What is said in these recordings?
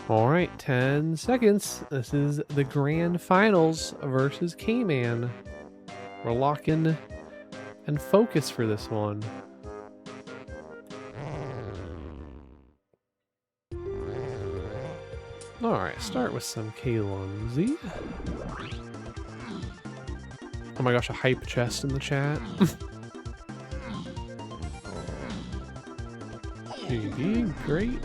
All right, 10 seconds. This is the grand finals versus K-Man. We're locking and focus for this one. All right, start with some K-Lunzy. Oh my gosh, a hype chest in the chat. GB, great.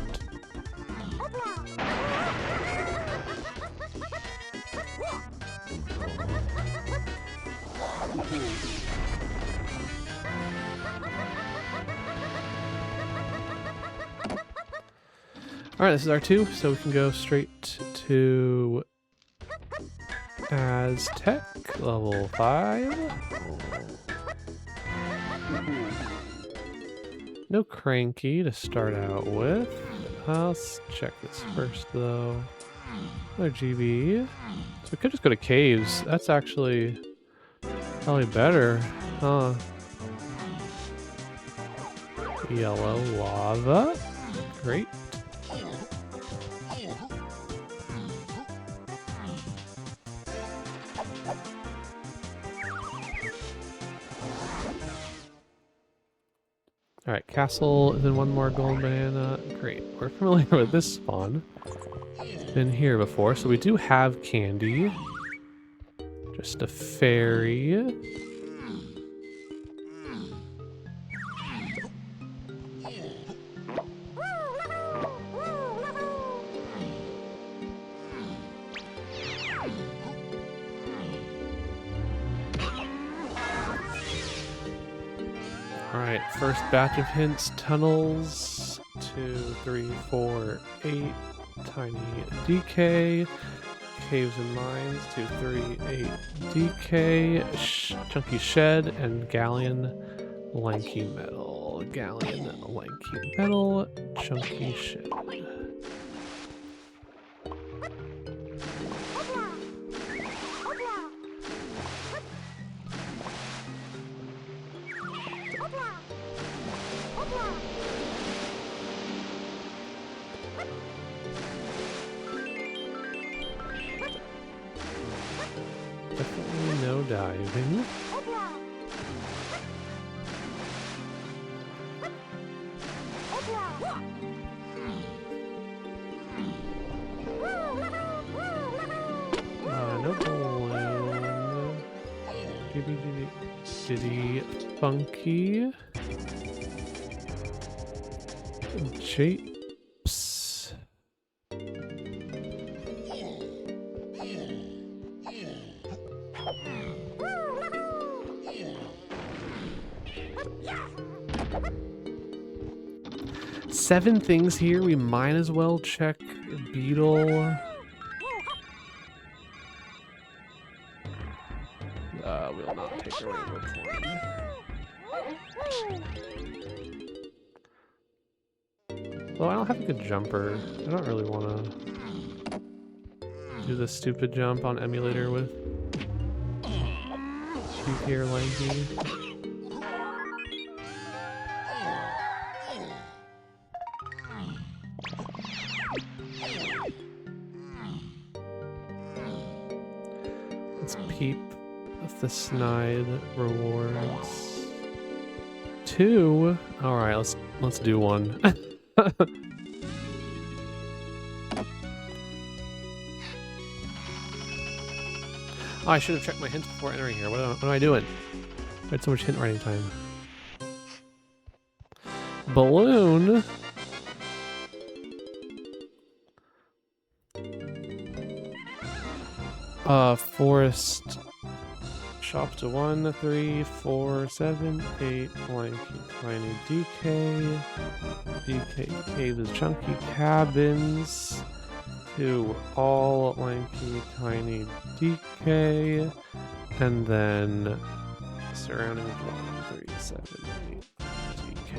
Alright, this is R2, so we can go straight to Aztec, level 5. No Cranky to start out with. Let's check this first, though. Another GB. So we could just go to caves. That's actually probably better, huh? Yellow lava. Great. Alright, castle, and then one more gold banana. Great. We're familiar with this spawn. Been here before, so we do have candy. Just a fairy. Alright, first batch of hints. Tunnels. 2, 3, 4, 8. Tiny DK. Caves and mines. 2, 3, 8. DK. Chunky shed. And galleon. Lanky metal. Galleon. Lanky metal. Chunky shed. Definitely no diving. No balloon. Diddy funky. Japes. Seven things here. We might as well check beetle. We'll not take a rainbow coin. Well, I don't have a good jumper. I don't really want to do the stupid jump on emulator with DK or Lanky. Let's peep with the Snide rewards. 2. All right, let's do one. Oh, I should have checked my hints before entering here. What am I doing? I had so much hint writing time. Balloon. Forest. Shop to 1, 3, 4, 7, 8. Lanky, tiny DK. DK caves, chunky cabins. 2 all lanky, tiny DK. And then surrounding 1, 3, 7, 8 DK.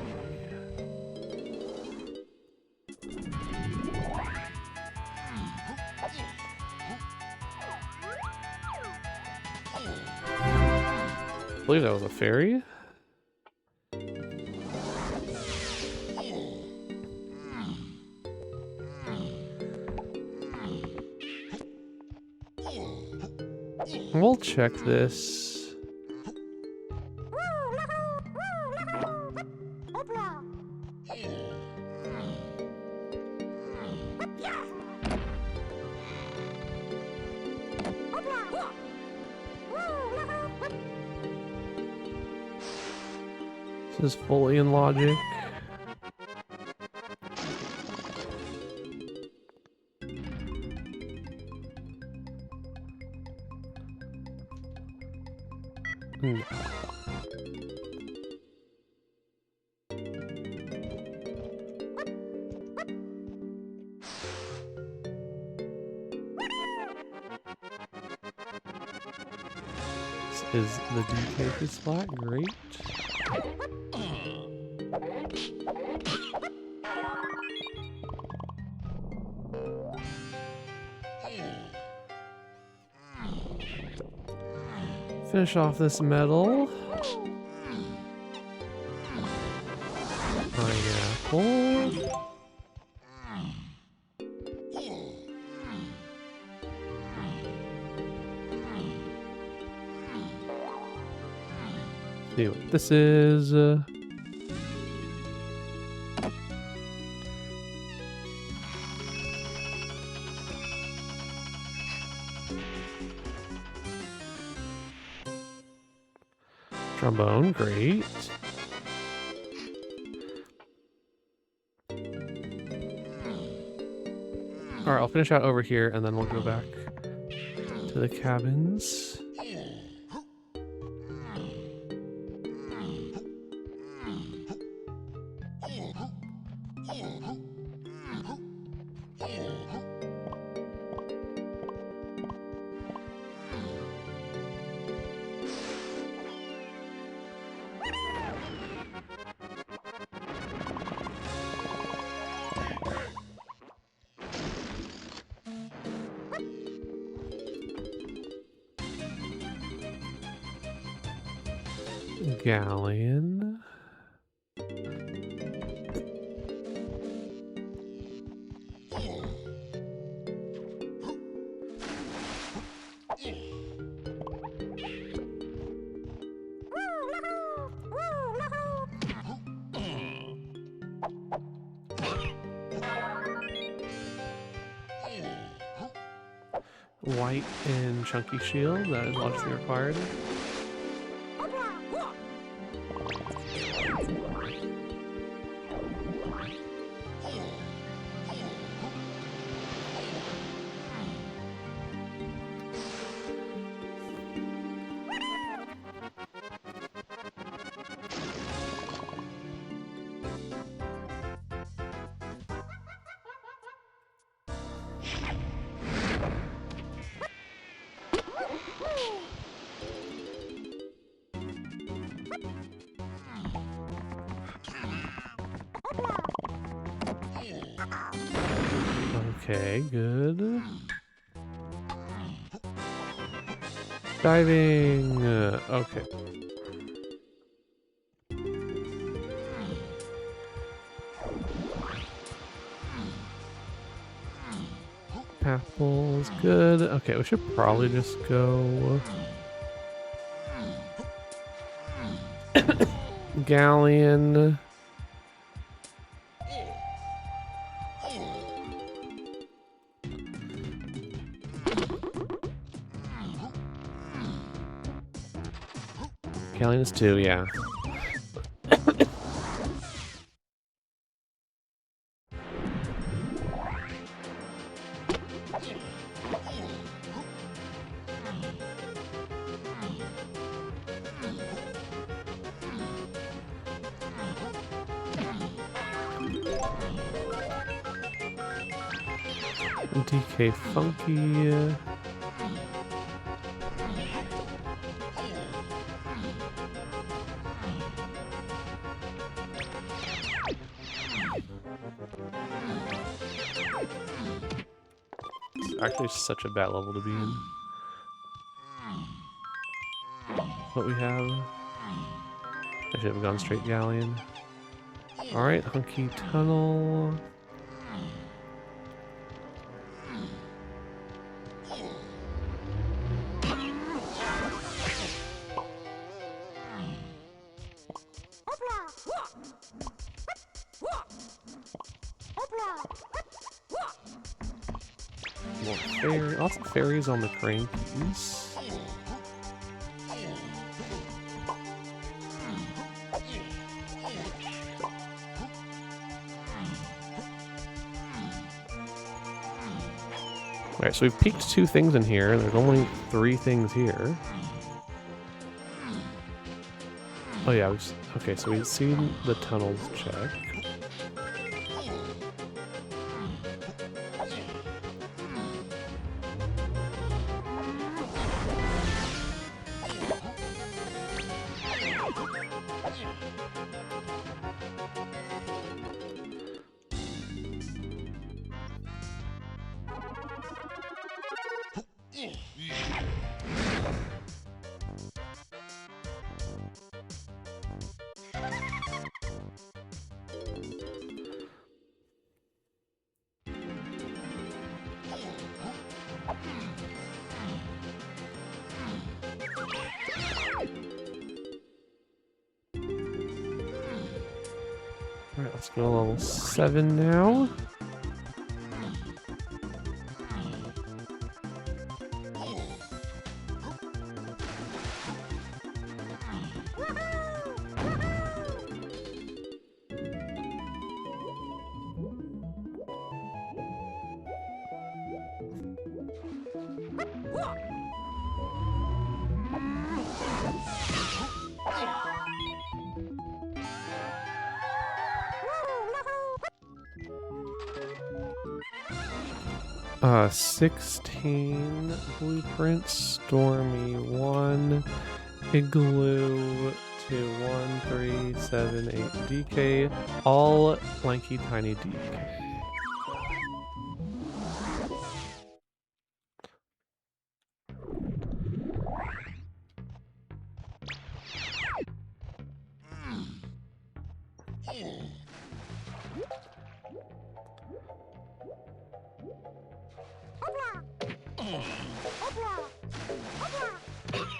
I believe that was a fairy. We'll check this. This is fully in logic. No. Is the DK Kasplats great? Finish off this metal. Pineapple. See what this is. Trombone, great. Alright, I'll finish out over here and then we'll go back to the cabins. Galleon. White and chunky shield, that is logically required. Okay, good. Diving. Okay. Apples, good. Okay, we should probably just go Galleon. Galleon is 2, yeah. DK Funky. It's actually such a bad level to be in. What we have. I should have gone straight Galleon. Alright, Hunky Tunnel. More fairy, lots of fairies on the crankies. Alright, so we've peeked 2 things in here, and there's only 3 things here. Oh yeah, okay, so we've seen the tunnels check. Alright, let's go to level 7 now. Uh, 16 blueprints, Stormy 1, Igloo 2, 1, 3, 7, 8, DK, all lanky tiny DK.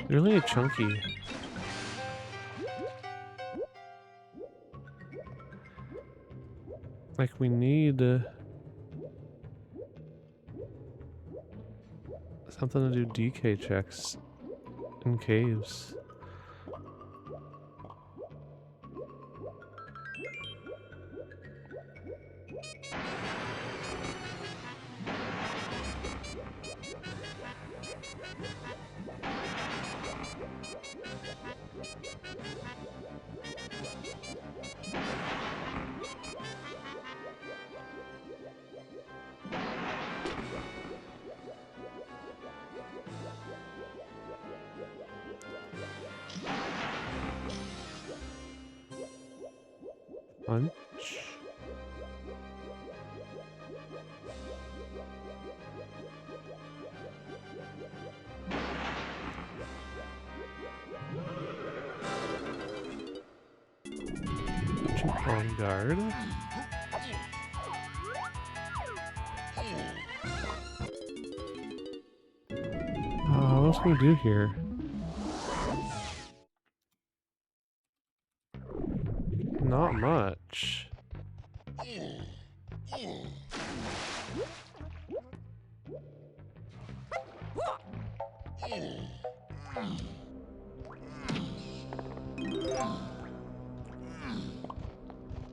Really chunky. Like we need something to do DK checks in caves. Punch. On guard. What else can we do here? Not much.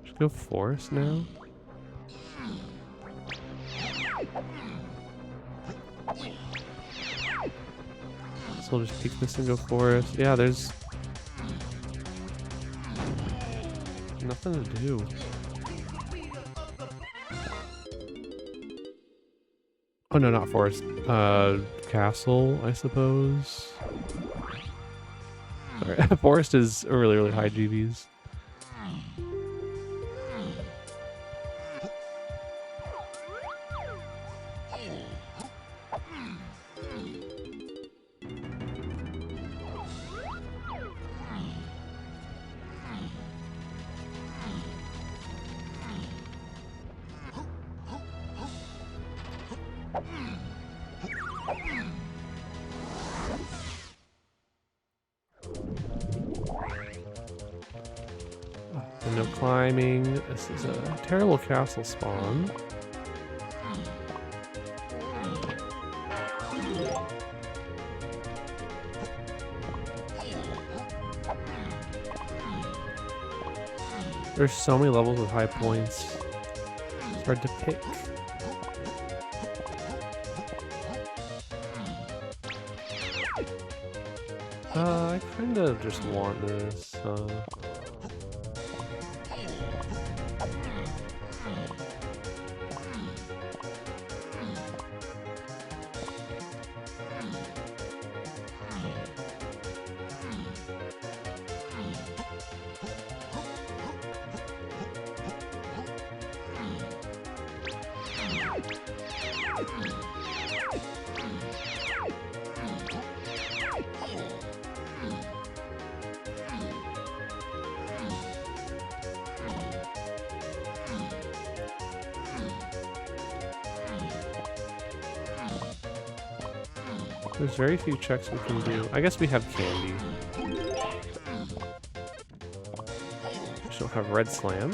Should go forest now. So we'll just take this and go forest. Yeah, there's nothing to do. Oh no, not forest. Castle, I suppose. Sorry, forest is really, really high GBs. And no climbing. This is a terrible castle spawn. There's so many levels with high points. It's hard to pick. I kind of just want this. There's very few checks we can do. I guess we have candy. Just don't have red slam.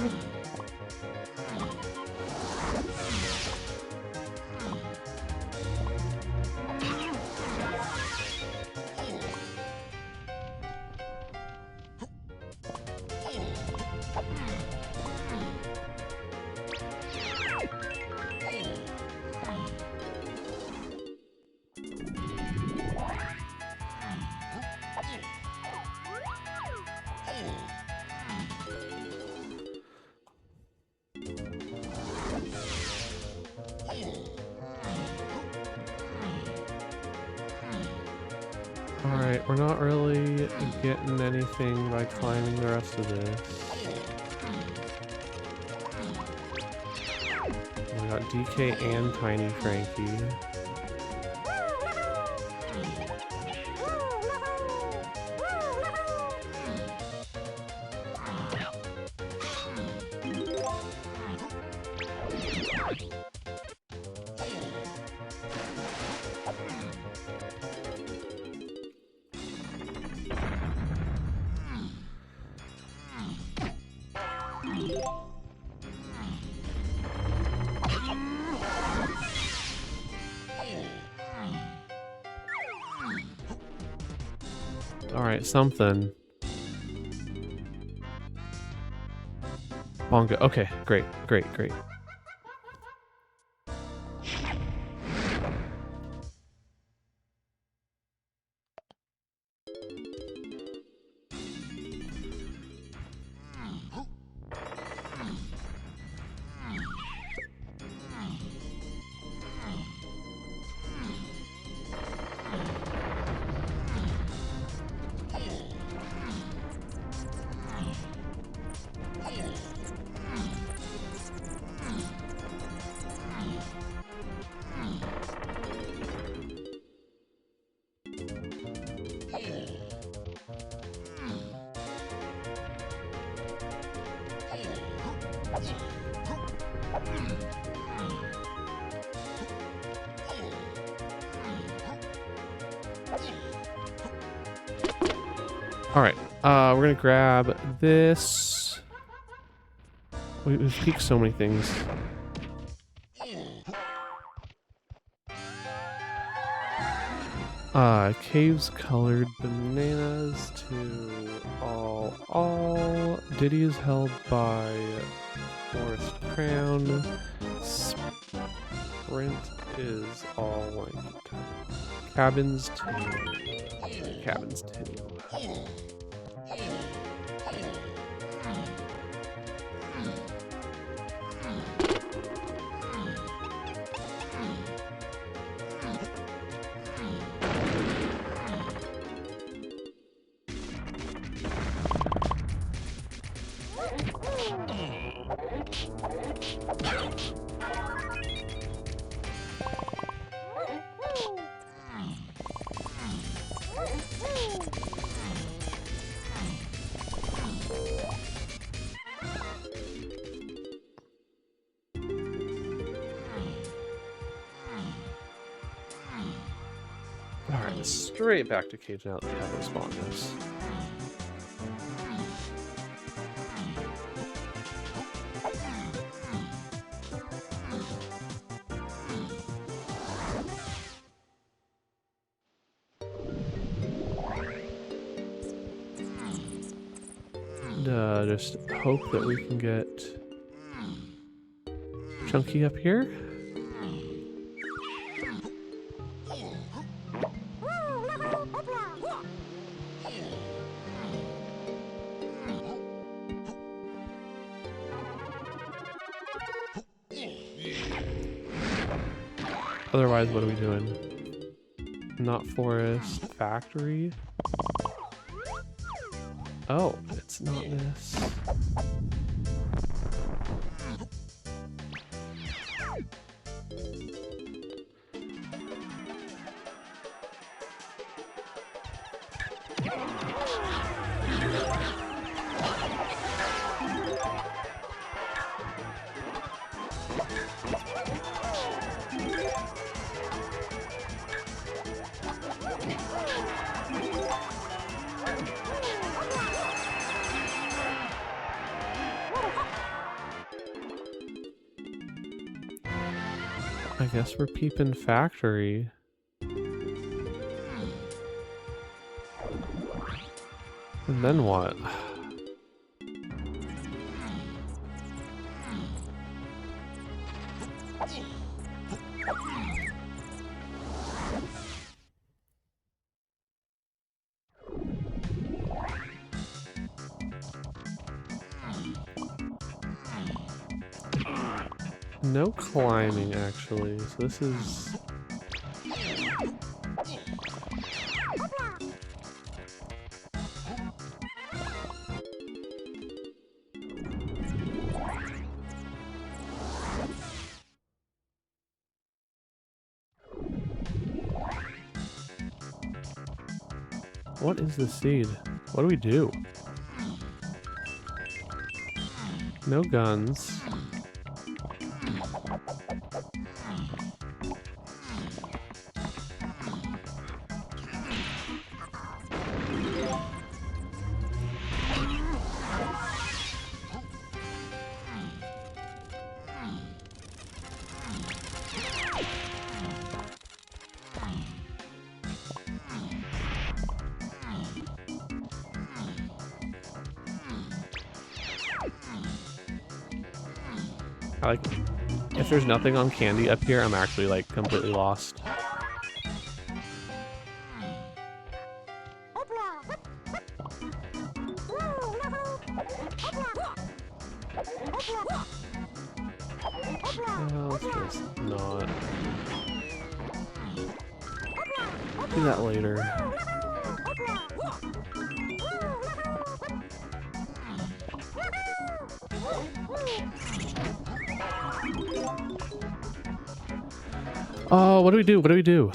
Alright, we're not really getting anything by climbing the rest of this. We got DK and Tiny Frankie. Alright, something. Bongo. Okay, great, great, great. Alright, we're gonna grab this. We've peeked so many things. Caves colored bananas to all. Diddy is held by Forest Crown. Sprint is all like cabins to cabins to. Alright, straight back to cage now that we have those spawners. just hope that we can get Chunky up here. Otherwise, what are we doing? Not forest, factory. Oh, it's not this. I guess we're peeping factory. And then what? No climbing, actually. So this is... What is the seed? What do we do? No guns. Like, if there's nothing on candy up here, I'm actually like completely lost. Yeah, let's just not do that later. Oh, what do we do? What do we do?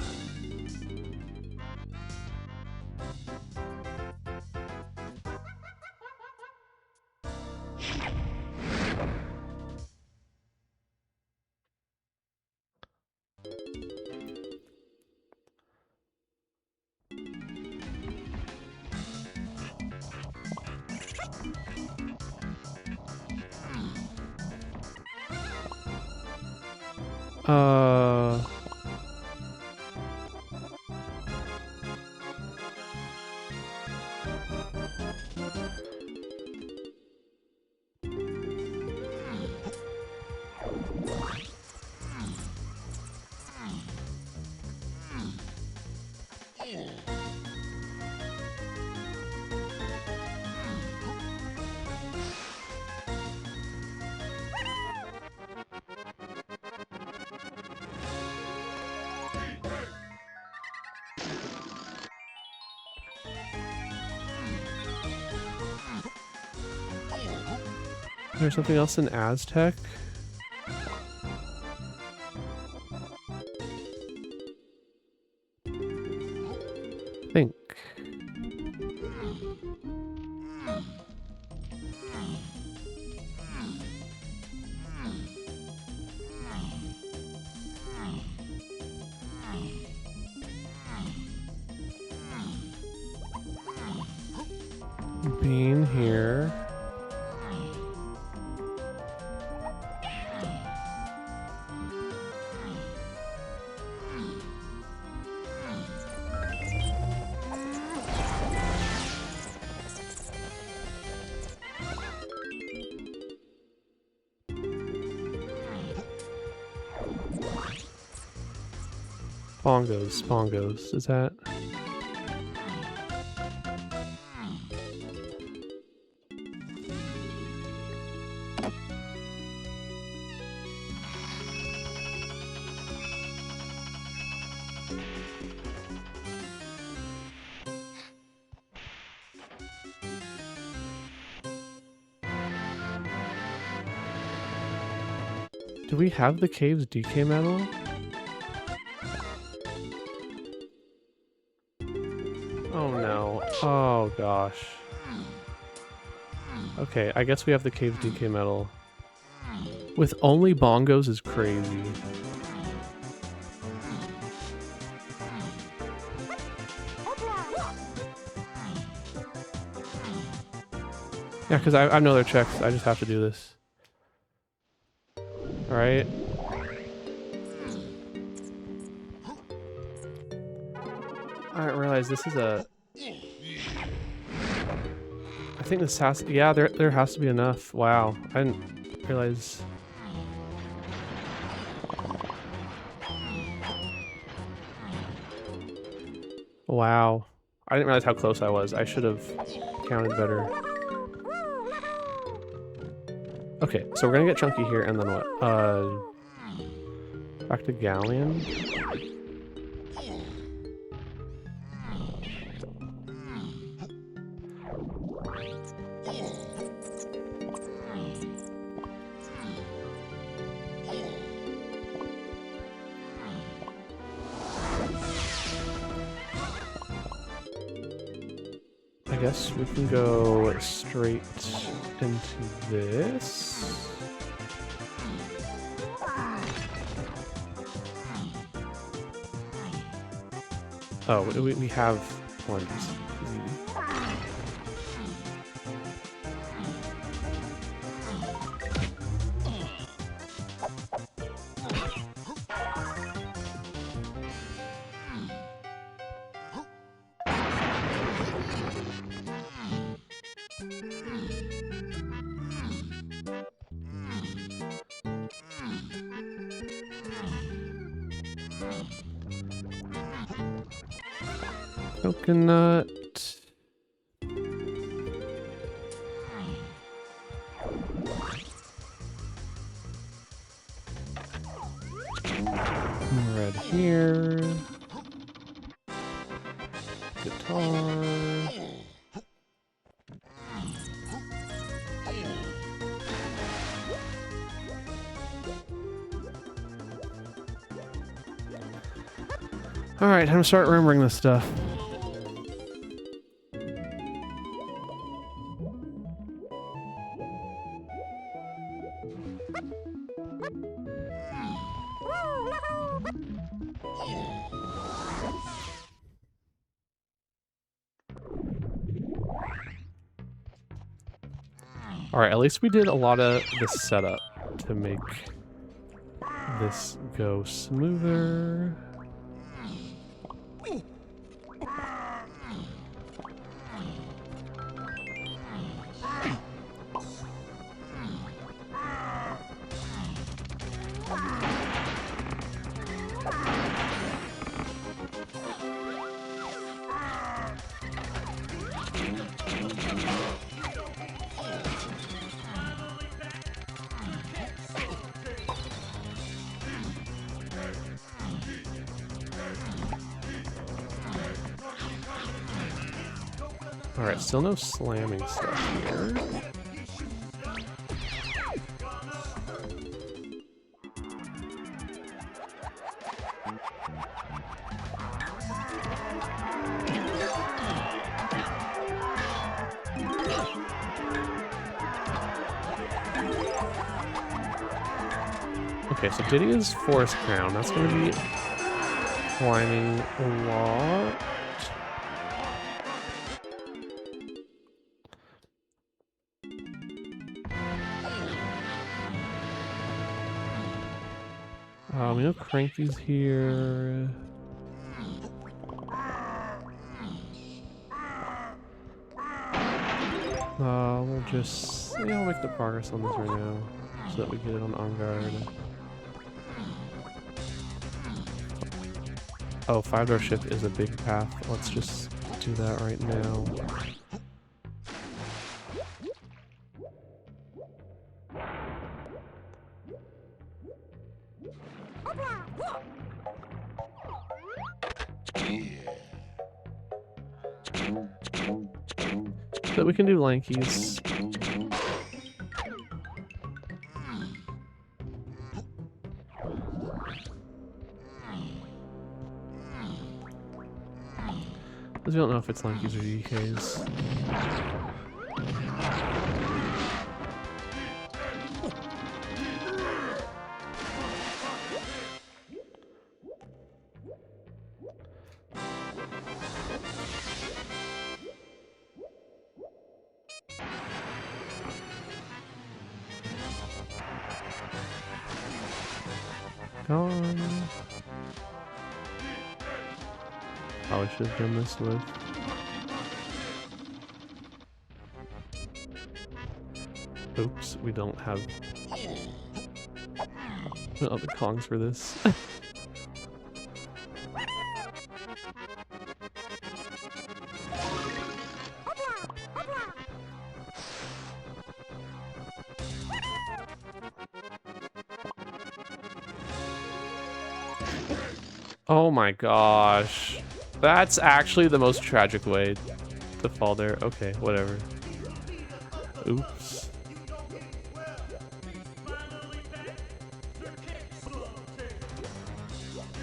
There's something else in Aztec? I think. Bean here. Bongos, bongos. Is that? Do we have the cave's DK medal? Oh no. Oh gosh. Okay, I guess we have the cave's DK medal. With only bongos is crazy. Yeah, because I have no other checks. I just have to do this. Alright. I didn't realize this is a... I think this has... Yeah, there has to be enough. Wow. I didn't realize... Wow. I didn't realize how close I was. I should have counted better. Okay, so we're gonna get chunky here, and then what? Back to Galleon. I guess we can go straight into this. Oh, we have ones. Coconut. Red here. Guitar. Alright, time to start remembering this stuff. Alright, at least we did a lot of the setup to make this go smoother. Alright, still no slamming stuff here. Okay, so Diddy is Forest Crown. That's going to be climbing a lot. We know Cranky's here. We'll just... Yeah, we'll make the progress on this right now, so that we get it on guard. Oh, 5-door ship is a big path. Let's just do that right now. But we can do lankies. Because we don't know if it's lankies or DKs. Gone. Probably should have done this with. Oops, we don't have other Kongs for this. Oh my gosh. That's actually the most tragic way to fall there. Okay, whatever. Oops.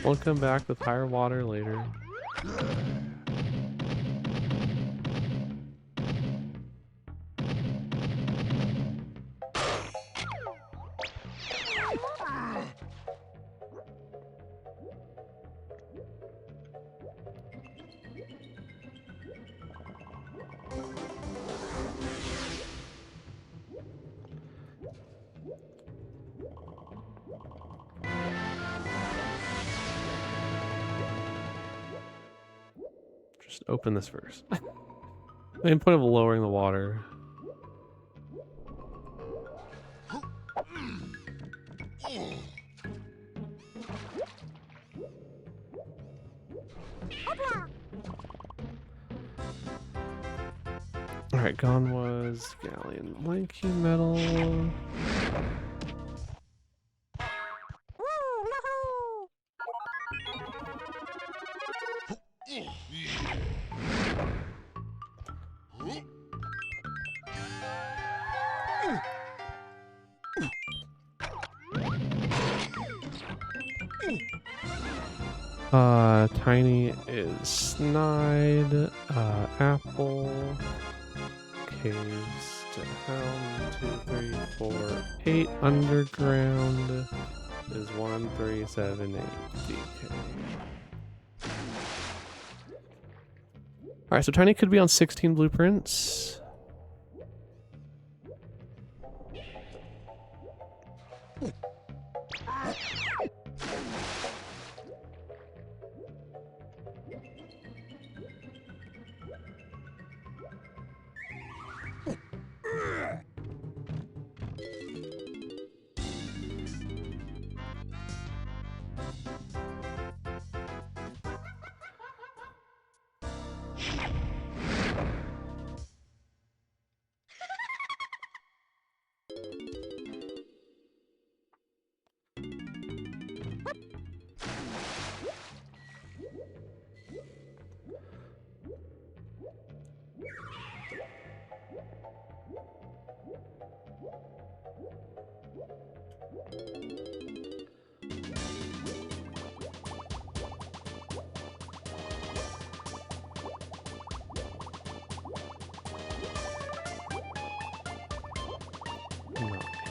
We'll come back with higher water later. Just open this first. Main point of lowering the water. Alright, gone was galleon lanky metal. Tiny is Snide, Apple, caves to Helm, 2, 3, 4, 8, underground is 1, 3, 7, 8, DK. Alright, so Tiny could be on 16 blueprints.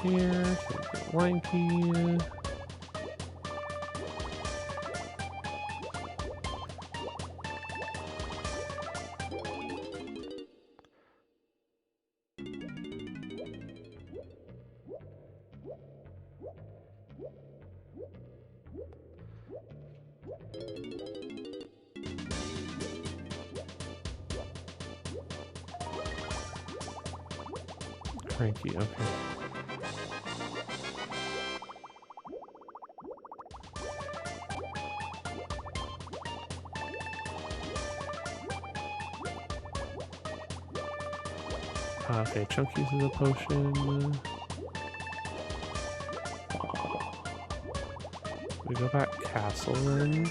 Here, lanky. Cranky, okay. Okay, Chunk uses a potion. We go back castle then.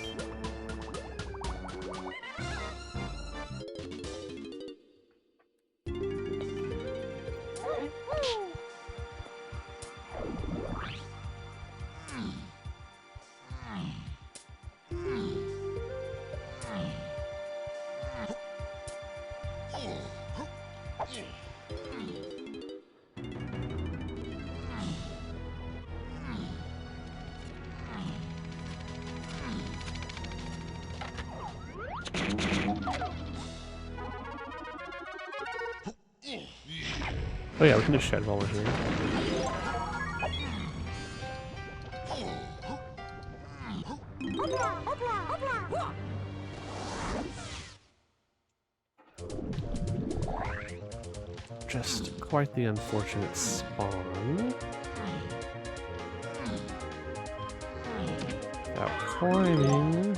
Oh yeah, we can just shed while we're here. Just quite the unfortunate spawn. Without climbing.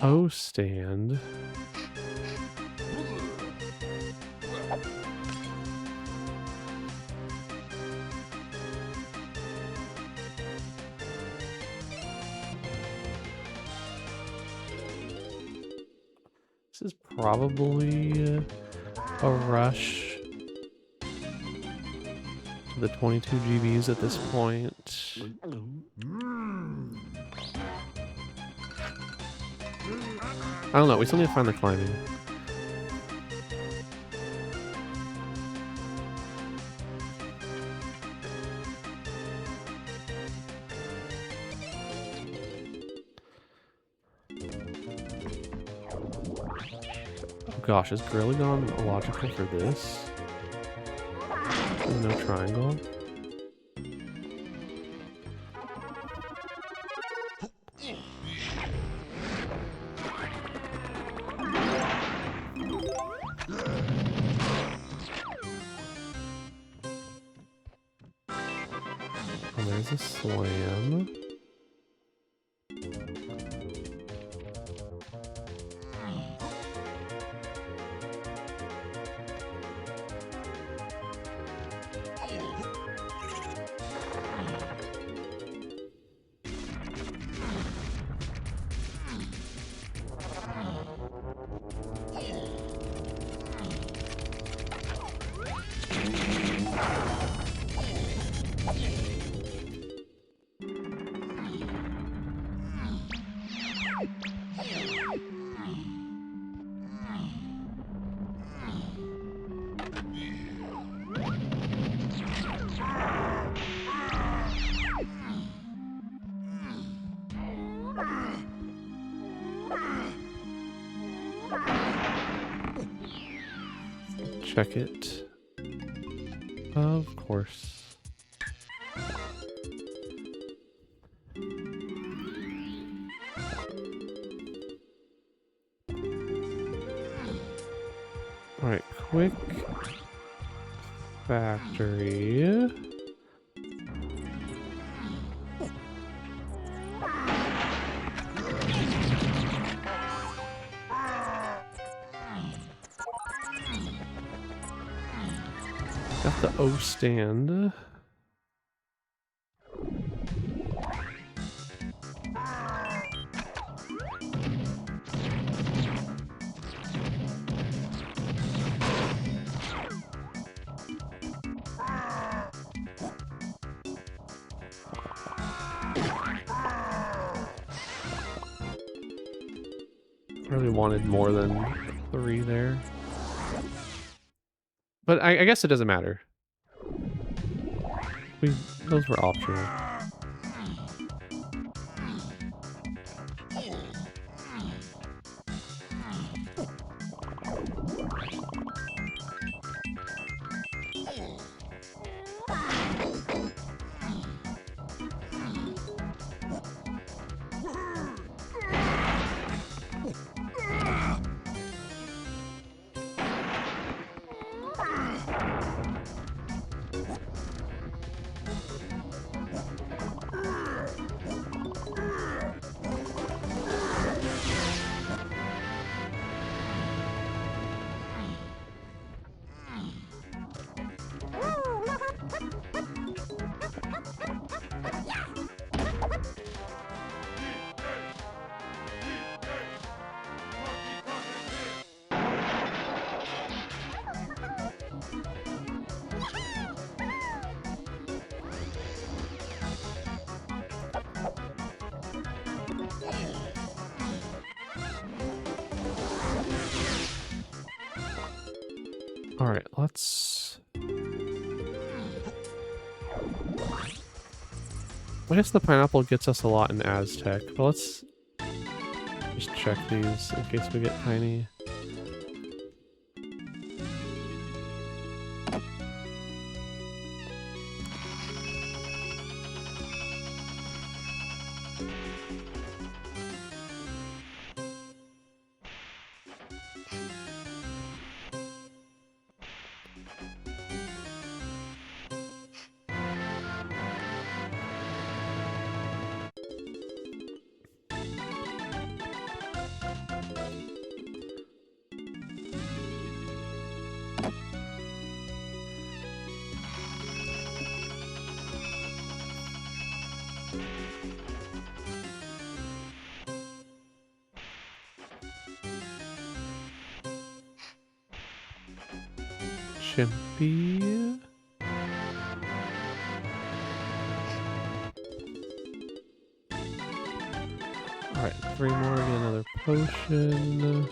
O stand. This is probably a rush to the 22 GBs at this point. I don't know, we still need to find the climbing. Oh gosh, is Gorilla logical for this? No triangle. Oh, there's a slam. Check it. Of course. Alright, quick factory. Got the O stand. Really wanted more than 3 there. But I guess it doesn't matter. Those were optional. Alright, let's... I guess the pineapple gets us a lot in Aztec, but let's just check these in case we get tiny. Chimpy. Alright, 3 more, get another potion.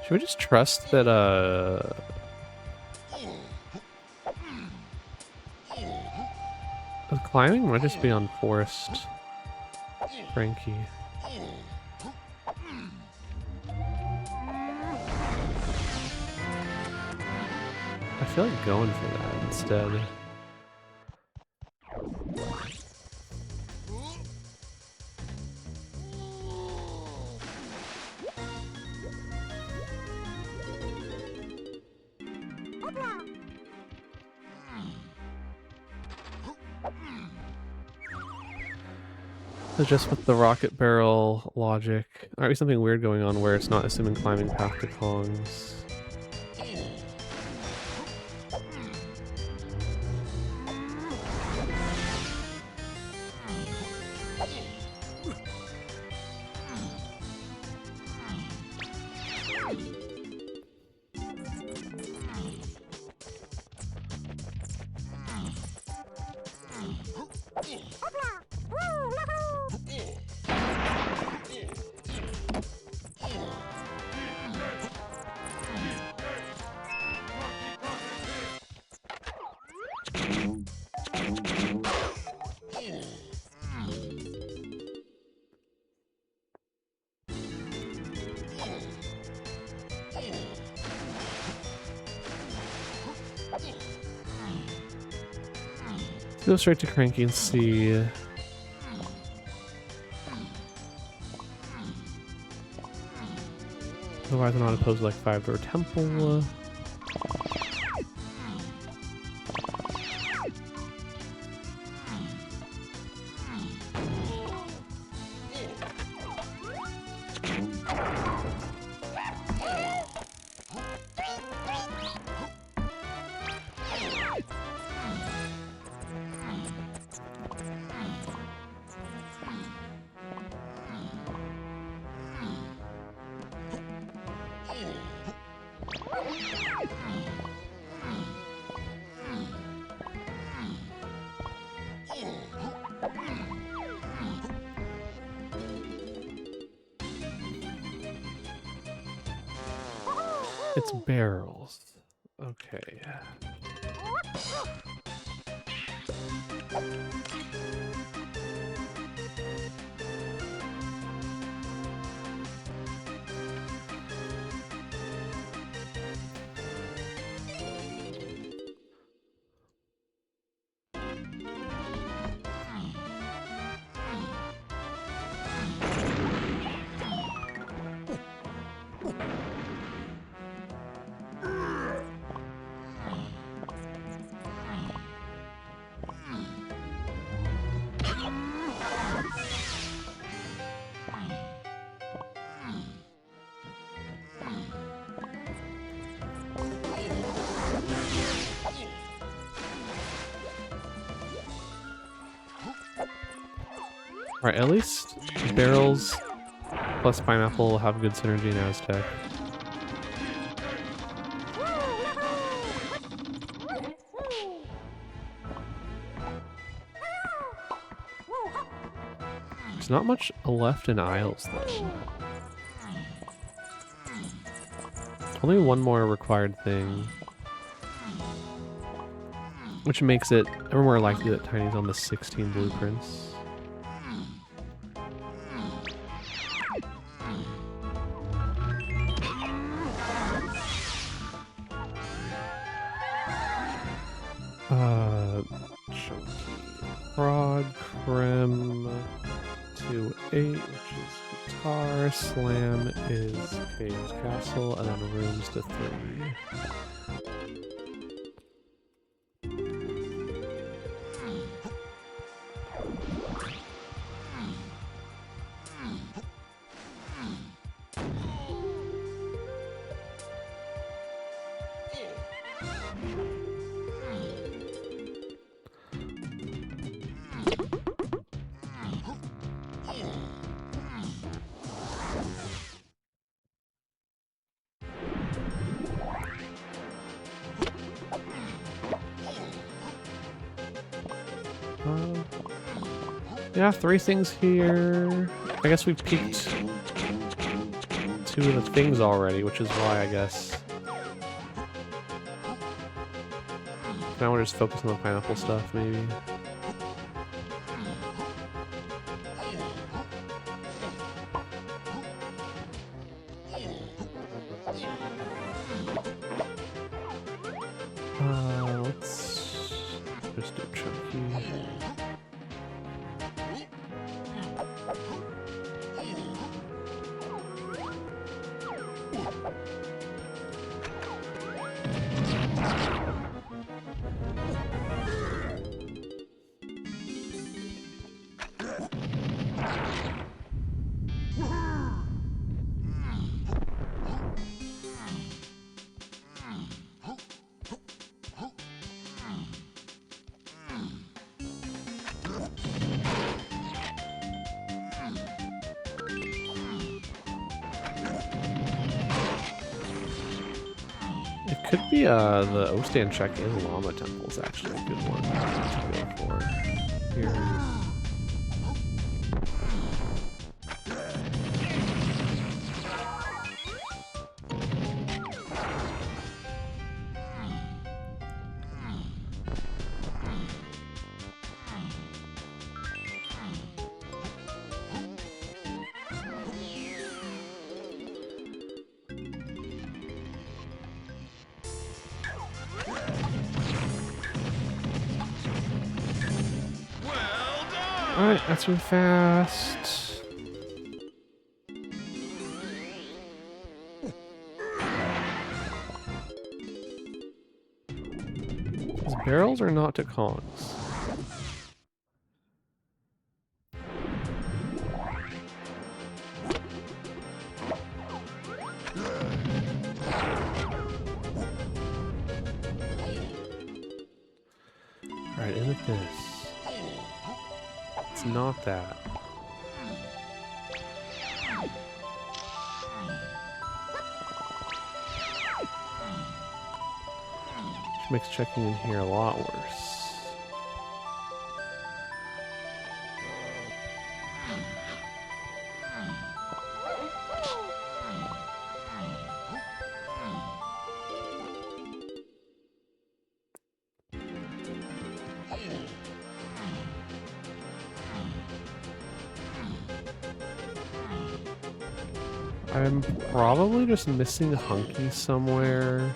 Should we just trust that, the climbing might just be on forest Frankie. I feel like going for that instead. So just with the rocket barrel logic, there might be something weird going on where it's not assuming climbing path to Kongs. Go straight to Cranky and see. Otherwise, I'm not opposed to like 5-door temple. It's barrels. Okay. Alright, at least barrels plus pineapple have good synergy in Aztec. There's not much left in aisles, though. Only one more required thing. Which makes it ever more likely that Tiny's on the 16 blueprints. Chunky Prod, Creme, 2-8, which is guitar, Slam is Cave's Castle, and then rooms to 3. Yeah, 3 things here. I guess we've peaked 2 of the things already, which is why I guess. Now we're just focusing on the pineapple stuff, maybe. Let's just do chunky. Could be the O-stand check in Llama Temple is actually a good one to go for here. Alright, that's really fast. These barrels are not to congs. Alright, in with this. Not that. Which makes checking in here a lot worse. I'm probably just missing Hunky somewhere.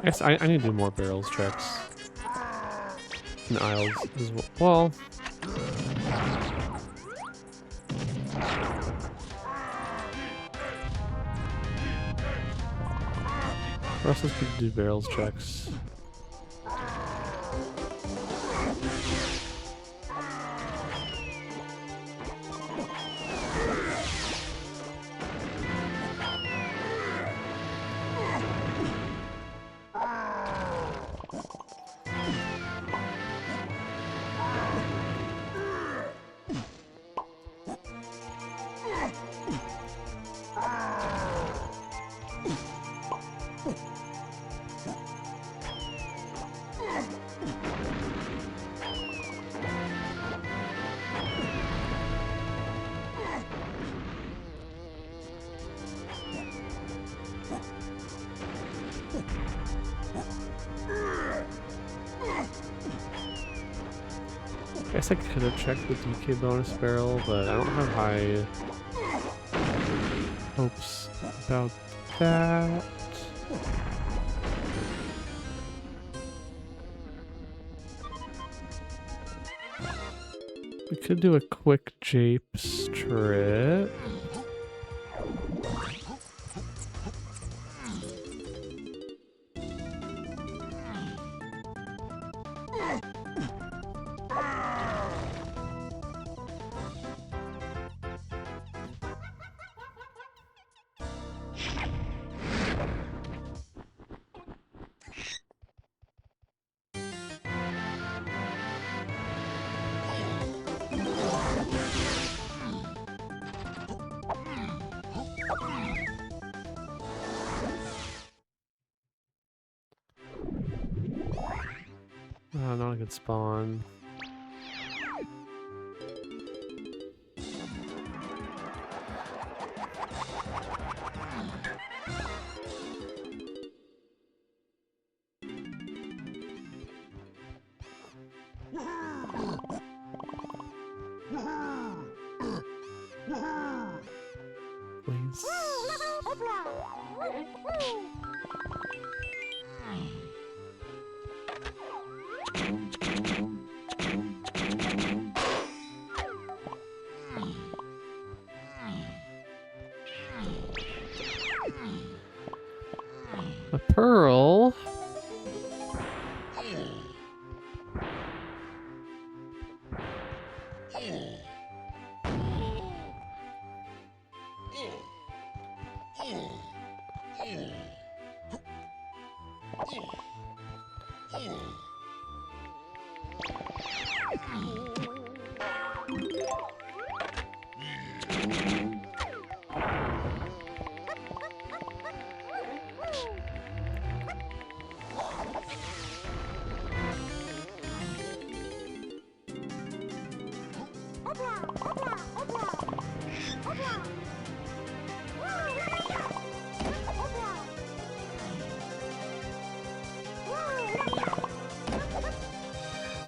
Yes, I need to do more barrels checks. And aisles as well. Or else let's do barrels checks. I guess I could have checked the DK bonus barrel, but I don't have high hopes about that. We could do a quick Japes trip. Not a good spawn. Please. A pearl.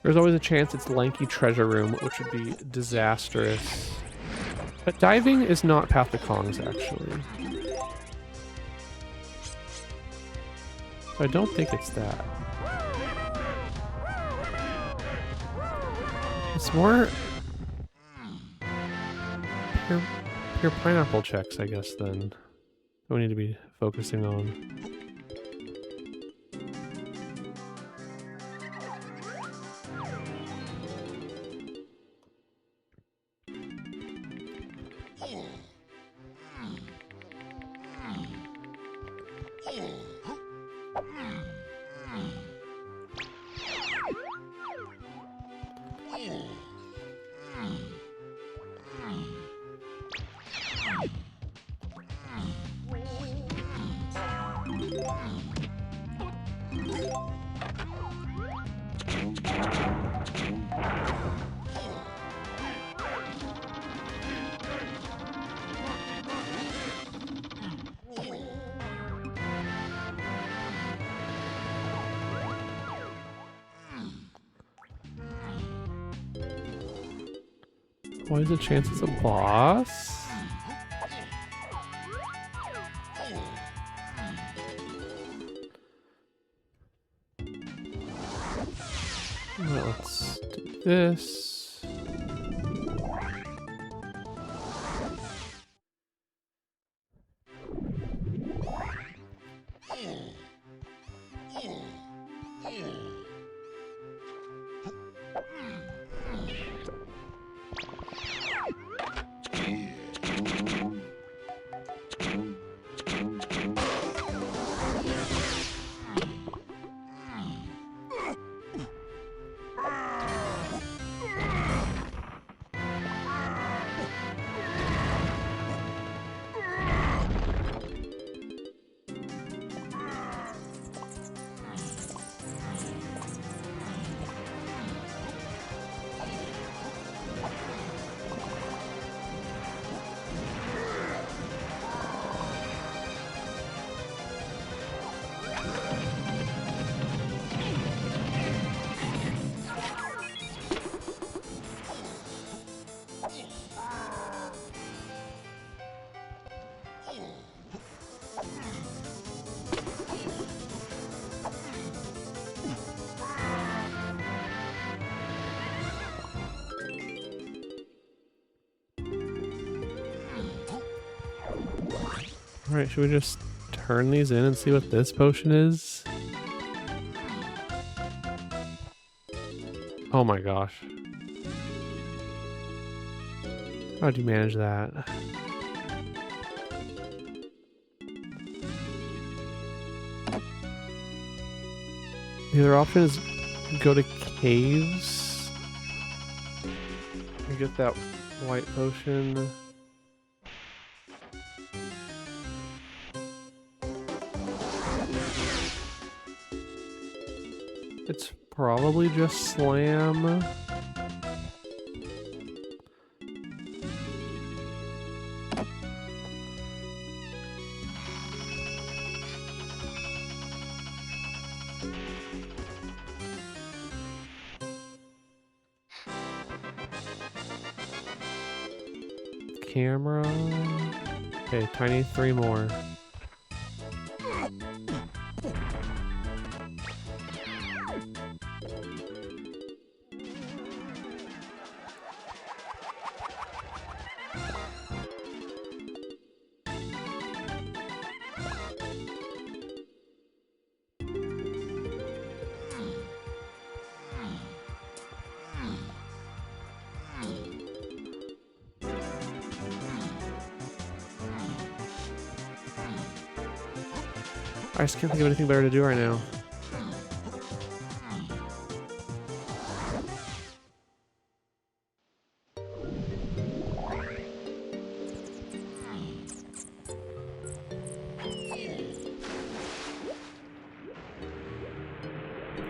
There's always a chance it's Lanky Treasure Room, which would be disastrous. But diving is not Path to Kongs, actually. So I don't think it's that. It's more pure pineapple checks, I guess, then. That we need to be focusing on. Why is the chance it's a boss? Well, let's do this. Alright, should we just turn these in and see what this potion is? Oh my gosh. How'd you manage that? The other option is go to caves and get that white potion. It's probably just slam. Camera. Okay, tiny 3 more. I just can't think of anything better to do right now.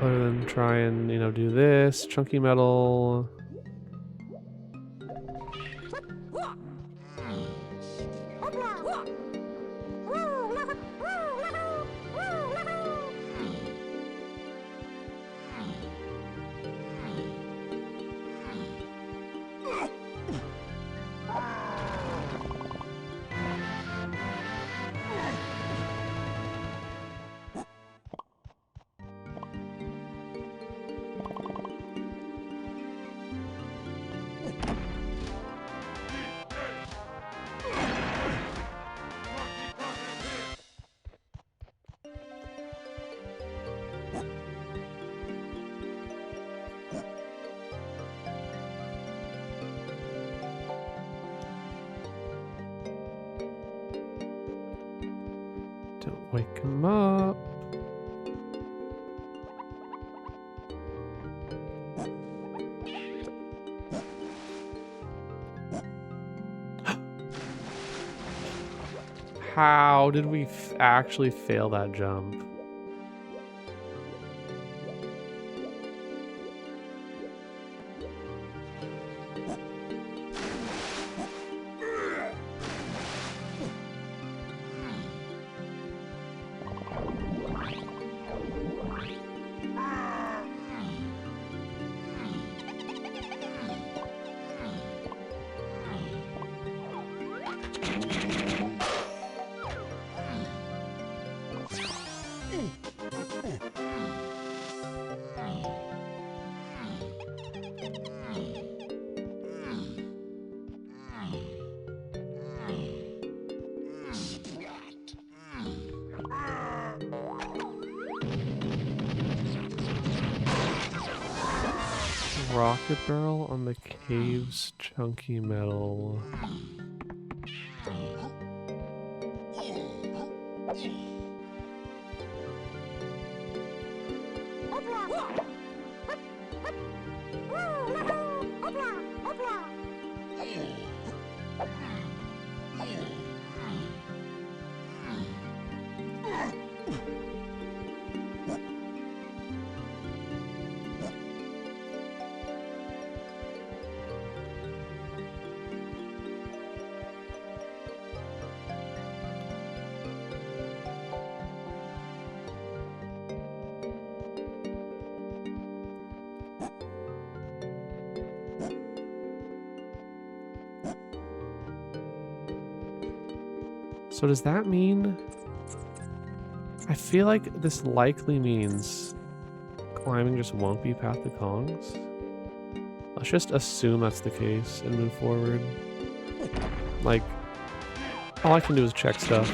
Other than try and, you know, do this. Chunky metal. Don't wake him up. How did we actually fail that jump? rocket barrel on the cave's chunky metal. So does that mean... I feel like this likely means climbing just won't be path to Kongs. Let's just assume that's the case and move forward. Like, all I can do is check stuff.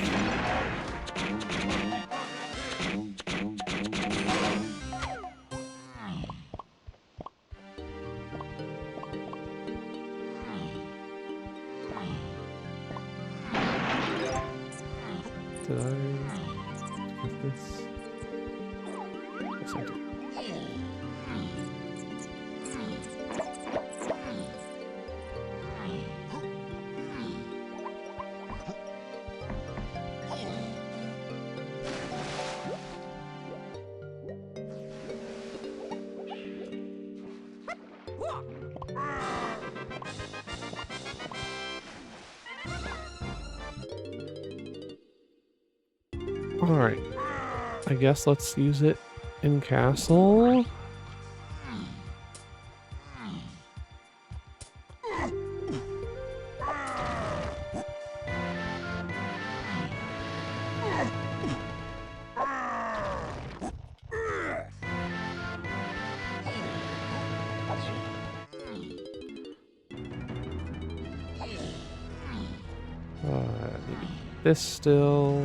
Did I get this? Yes, I did. Alright, I guess let's use it in castle. Maybe this still.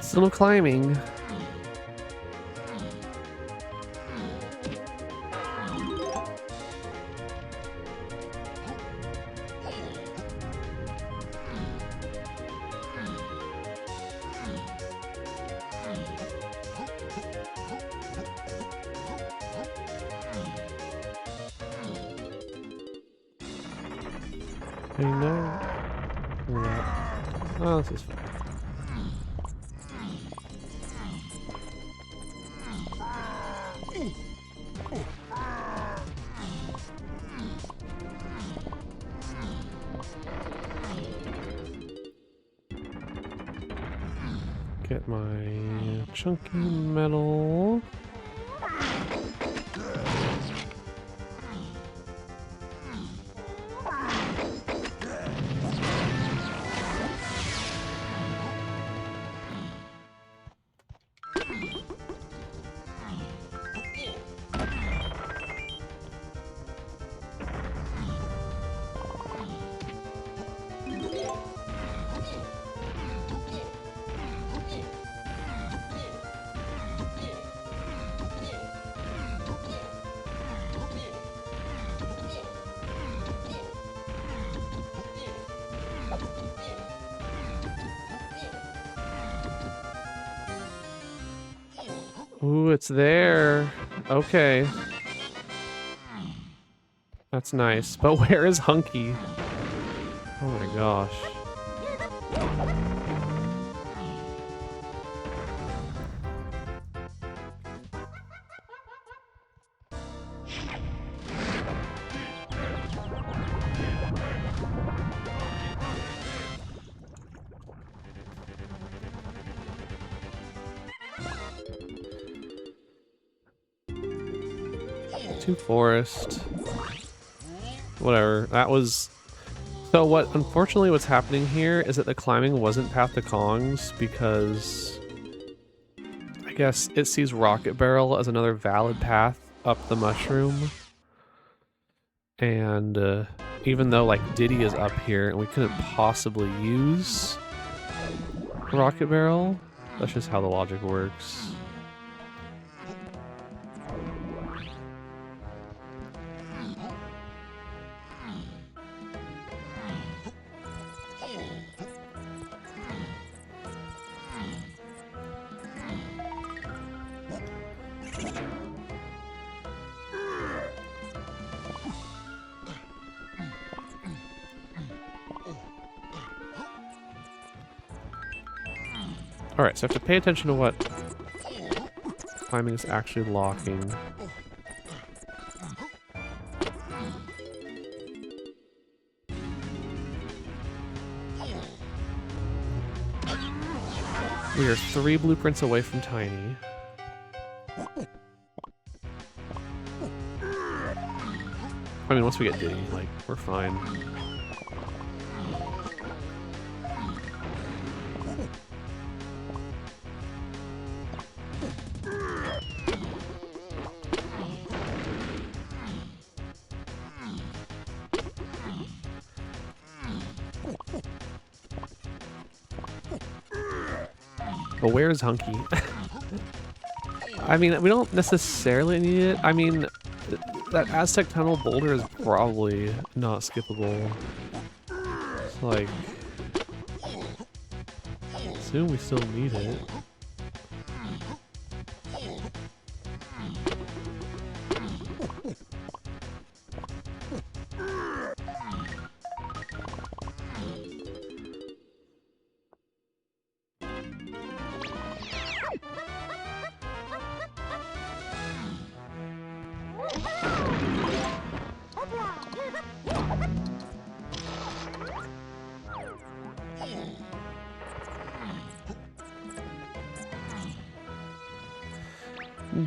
Still climbing. I know. Oh, this is fine. Get my chunky metal. Ooh, it's there. Okay. That's nice. But where is Hunky? Oh my gosh. Forest. Whatever. That was... So what, unfortunately what's happening here is that the climbing wasn't path to Kongs because Yes, it sees Rocket Barrel as another valid path up the mushroom. And even though like Diddy is up here and we couldn't possibly use Rocket Barrel, that's just how the logic works. Alright, so I have to pay attention to what climbing is actually locking. We are 3 blueprints away from Tiny. I mean, once we get Diddy, like, we're fine. But where's Hunky? I mean, we don't necessarily need it. I mean, that Aztec Tunnel boulder is probably not skippable. It's like, assume we still need it.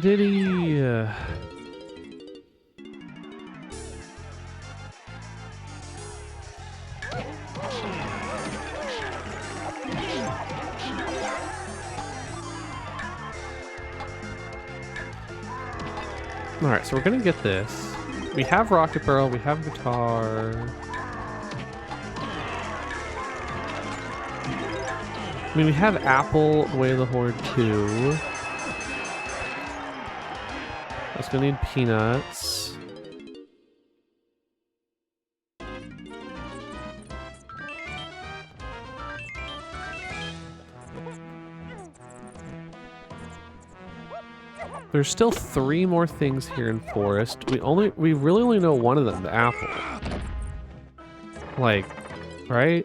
Diddy. Alright, so we're gonna get this. We have Rocket Barrel, we have Guitar. I mean, we have Apple, Way of the Horde 2. That's gonna need Peanuts. There's still 3 more things here in Forest. We really only know one of them, the apple. Like, right?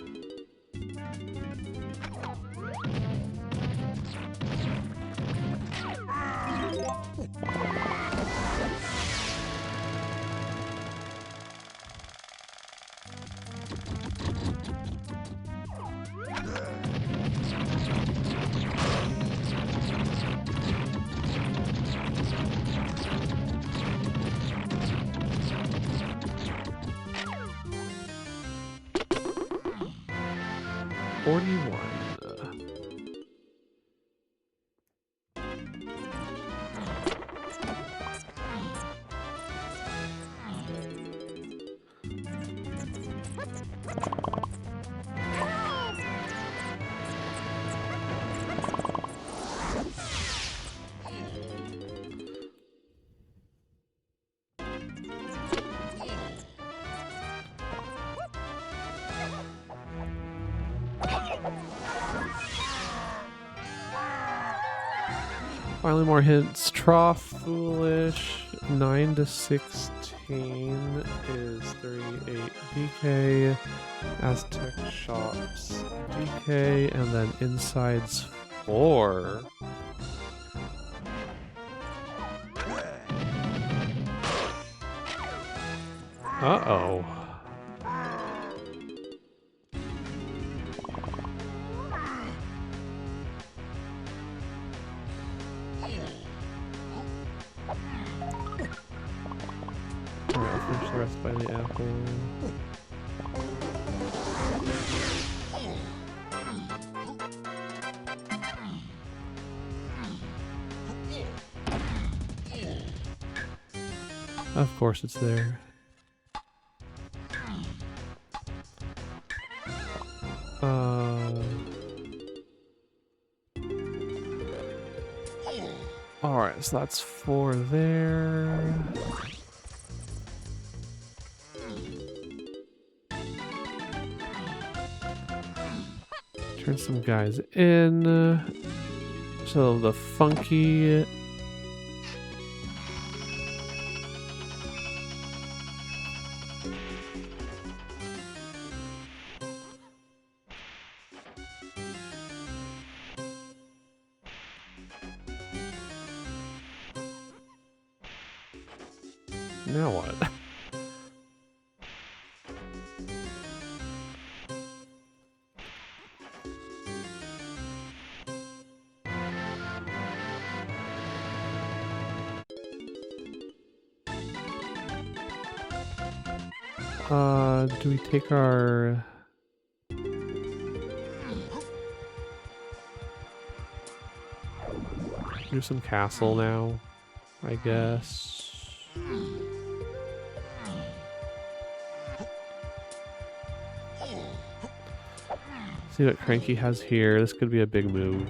Finally, more hints. Trough, Foolish, 9 to 16 is 38 DK. Aztec Shops, DK, and then Insides 4. Uh-oh. By the apple. Of course it's there. Alright, so that's 4 there. Turn some guys in. So the funky... Now what? Do we take our... Do some castle now, I guess. See what Cranky has here. This could be a big move.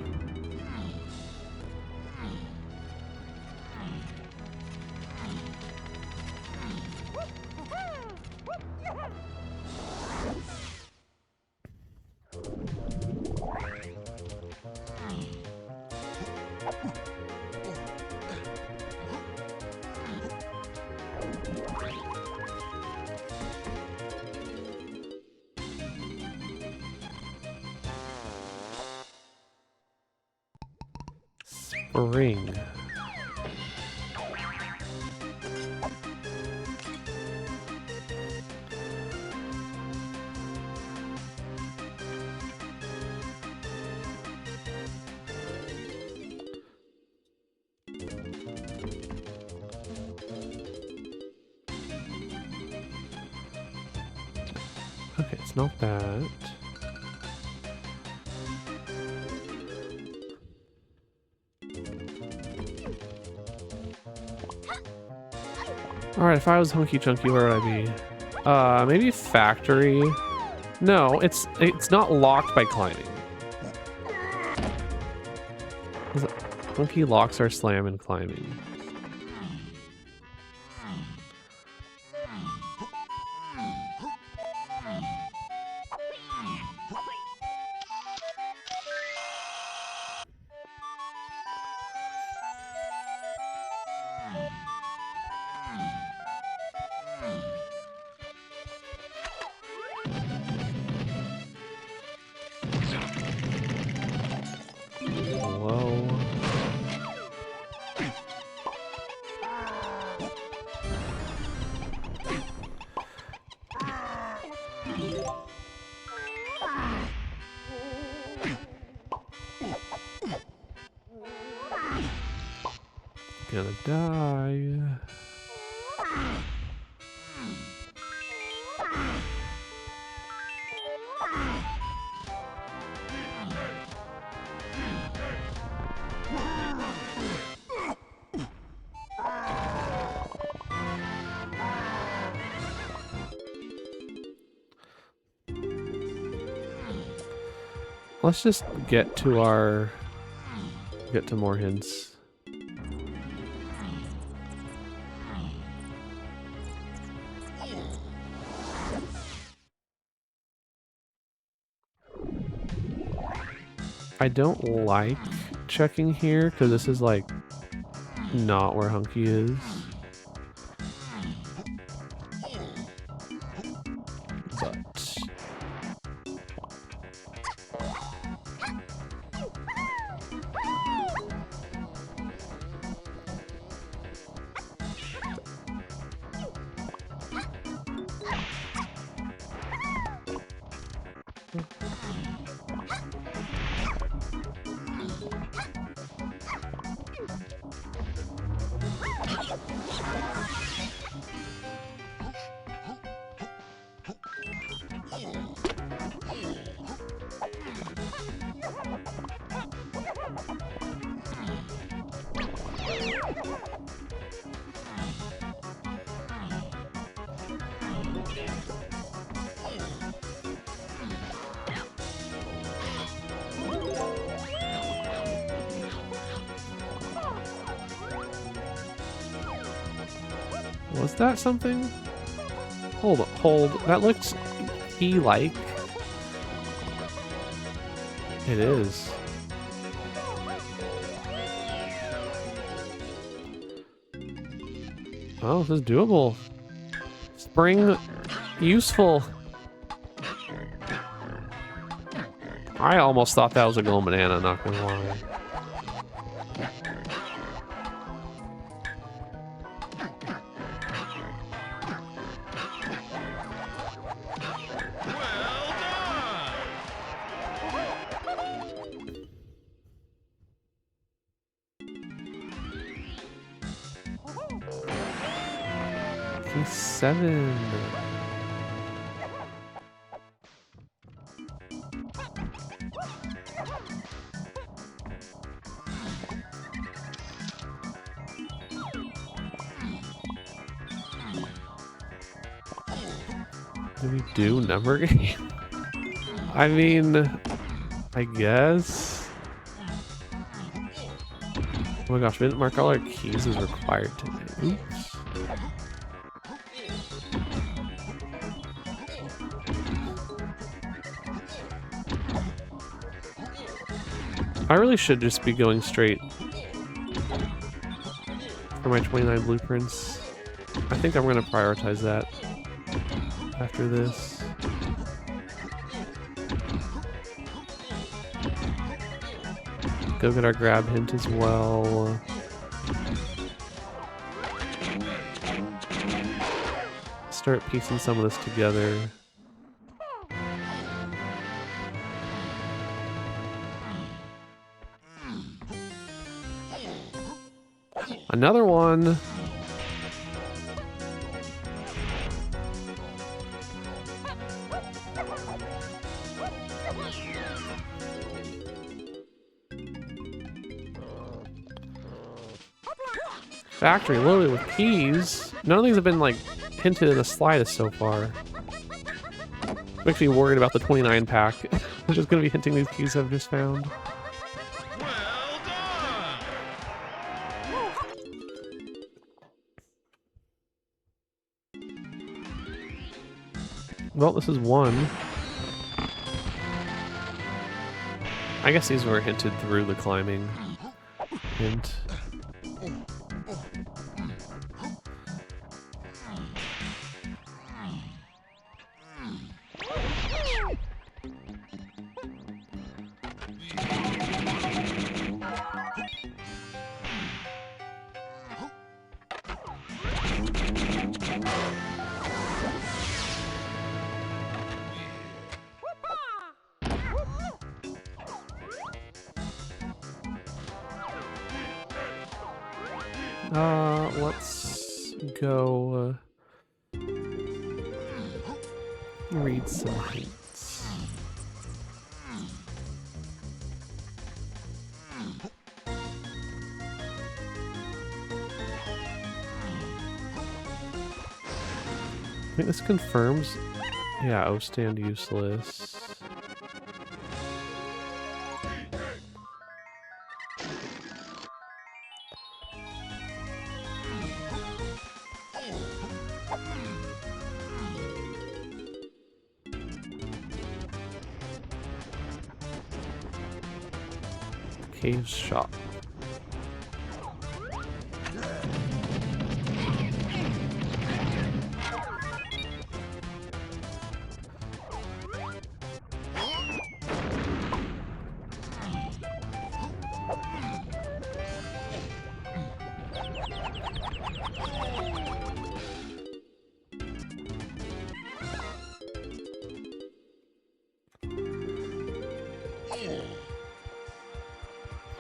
Ring. Okay, it's not that. Alright, if I was Hunky Chunky, where would I be? Maybe factory? No, it's not locked by climbing. Hunky locks our slam and climbing. Gonna die. Let's just get to more hints. I don't like checking here because this is like not where Hunky is. Was that something? Hold. That looks key-like. It is. Oh, this is doable. Spring useful. I almost thought that was a gold banana, not gonna lie. He's 7. Do we do number game? I mean, I guess. Oh my gosh, we didn't mark all our keys as required today. Oops. I really should just be going straight for my 29 blueprints. I think I'm going to prioritize that after this. Go get our grab hint as well. Start piecing some of this together. Another one. Factory loaded with keys. None of these have been like hinted in the slightest so far. Makes me worried about the 29 pack. I'm just gonna be hinting these keys I've just found. Well, this is one. I guess these were hinted through the climbing hint. Let's go read some hints. I think this confirms. Yeah, O stand useless. Cave shop.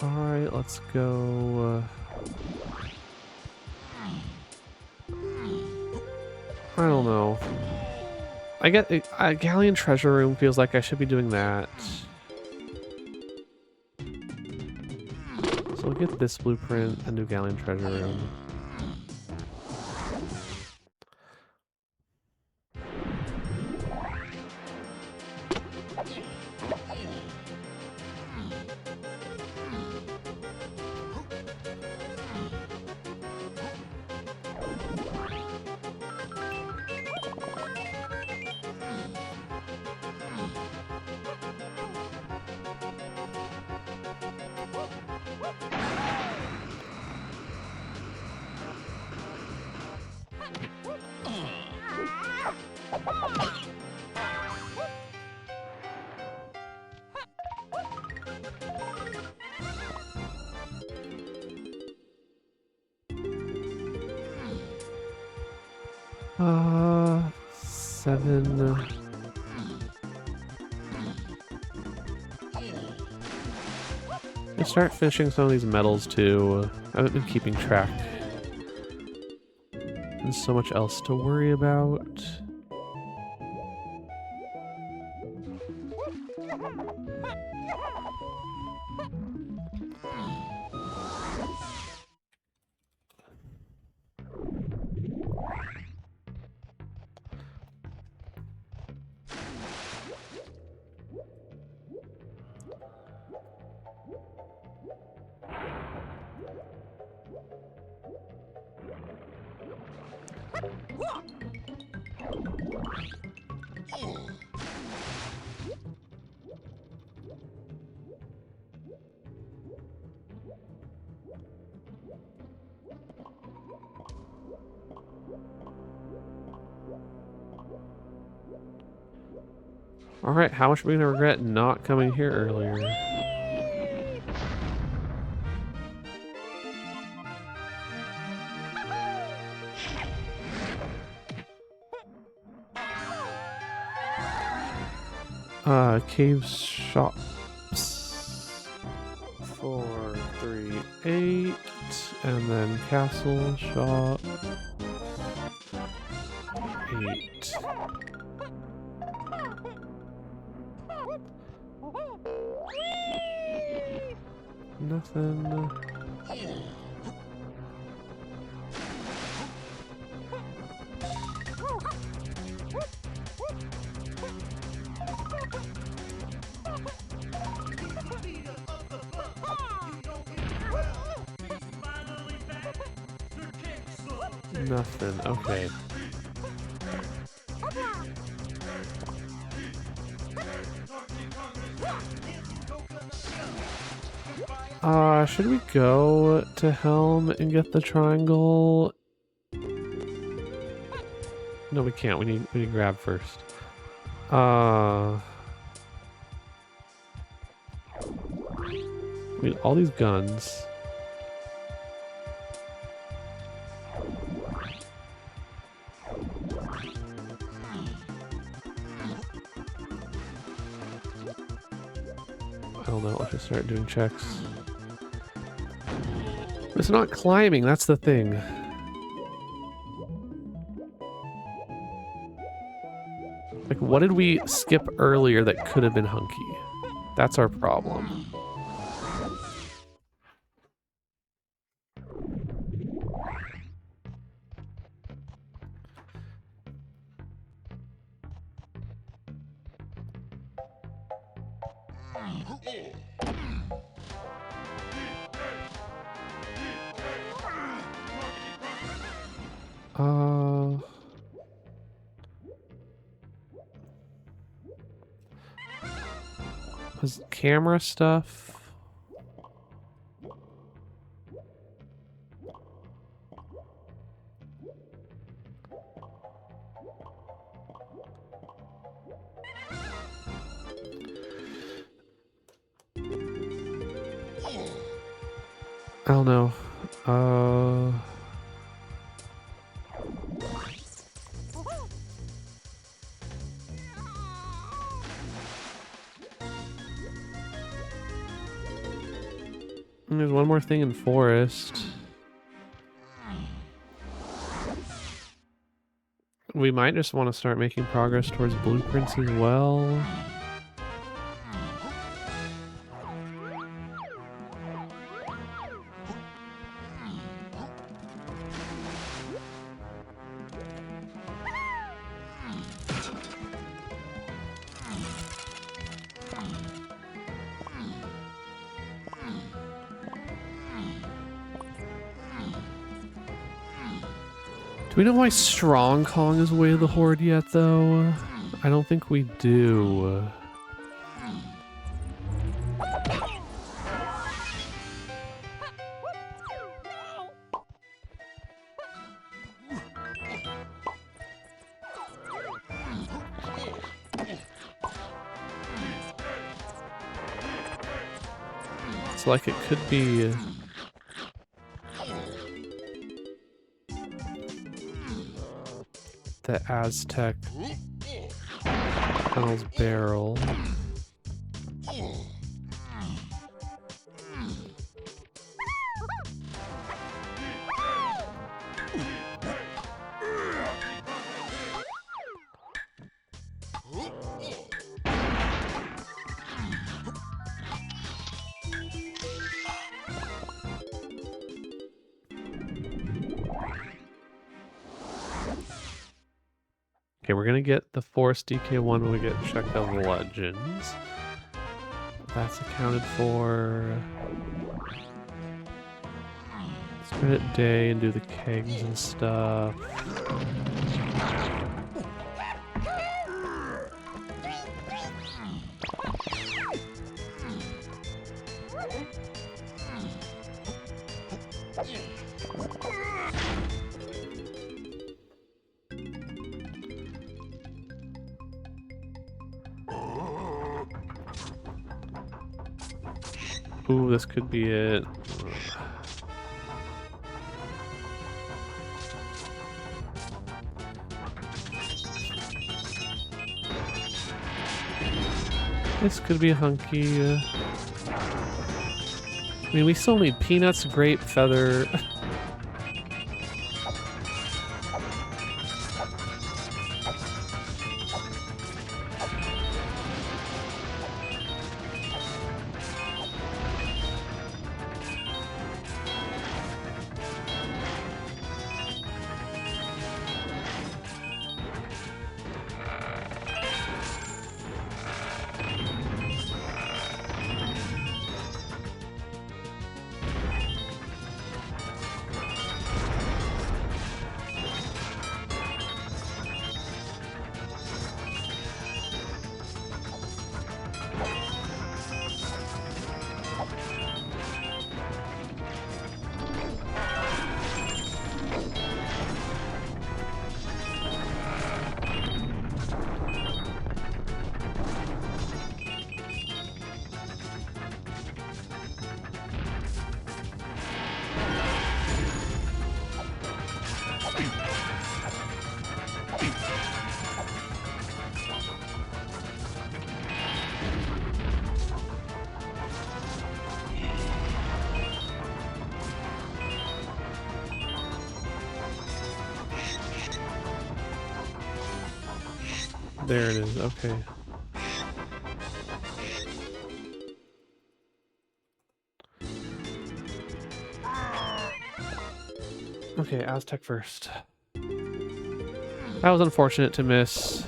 Alright, let's go. I don't know. I get a galleon treasure room feels like I should be doing that. So we'll get this blueprint and do galleon treasure room. Seven. I start fishing some of these metals too. I haven't been keeping track. There's so much else to worry about. Alright, how much are we gonna regret not coming here earlier? Cave shops. 4, 3, 8. And then castle shop. 8. Nothing. Nothing. Okay. Should we go to Helm and get the triangle? No, we can't. We need to grab first. We need all these guns. I don't know. Let's just start doing checks. It's not climbing, that's the thing. Like, what did we skip earlier that could have been hunky? That's our problem. Was camera stuff? I don't know. There's one more thing in forest. We might just want to start making progress towards blueprints as well. Do we know why Strong Kong is Way of the Horde yet, though? I don't think we do. looks like it could be the Aztec tunnels barrel. Okay, we're gonna get the Forest DK1 when we get checked out the Legends. That's accounted for. Let's spend it day and do the kegs and stuff. Ooh, this could be it. This could be hunky. I mean, we still need peanuts, grape, feather. There it is, okay. Okay, Aztec first. That was unfortunate to miss.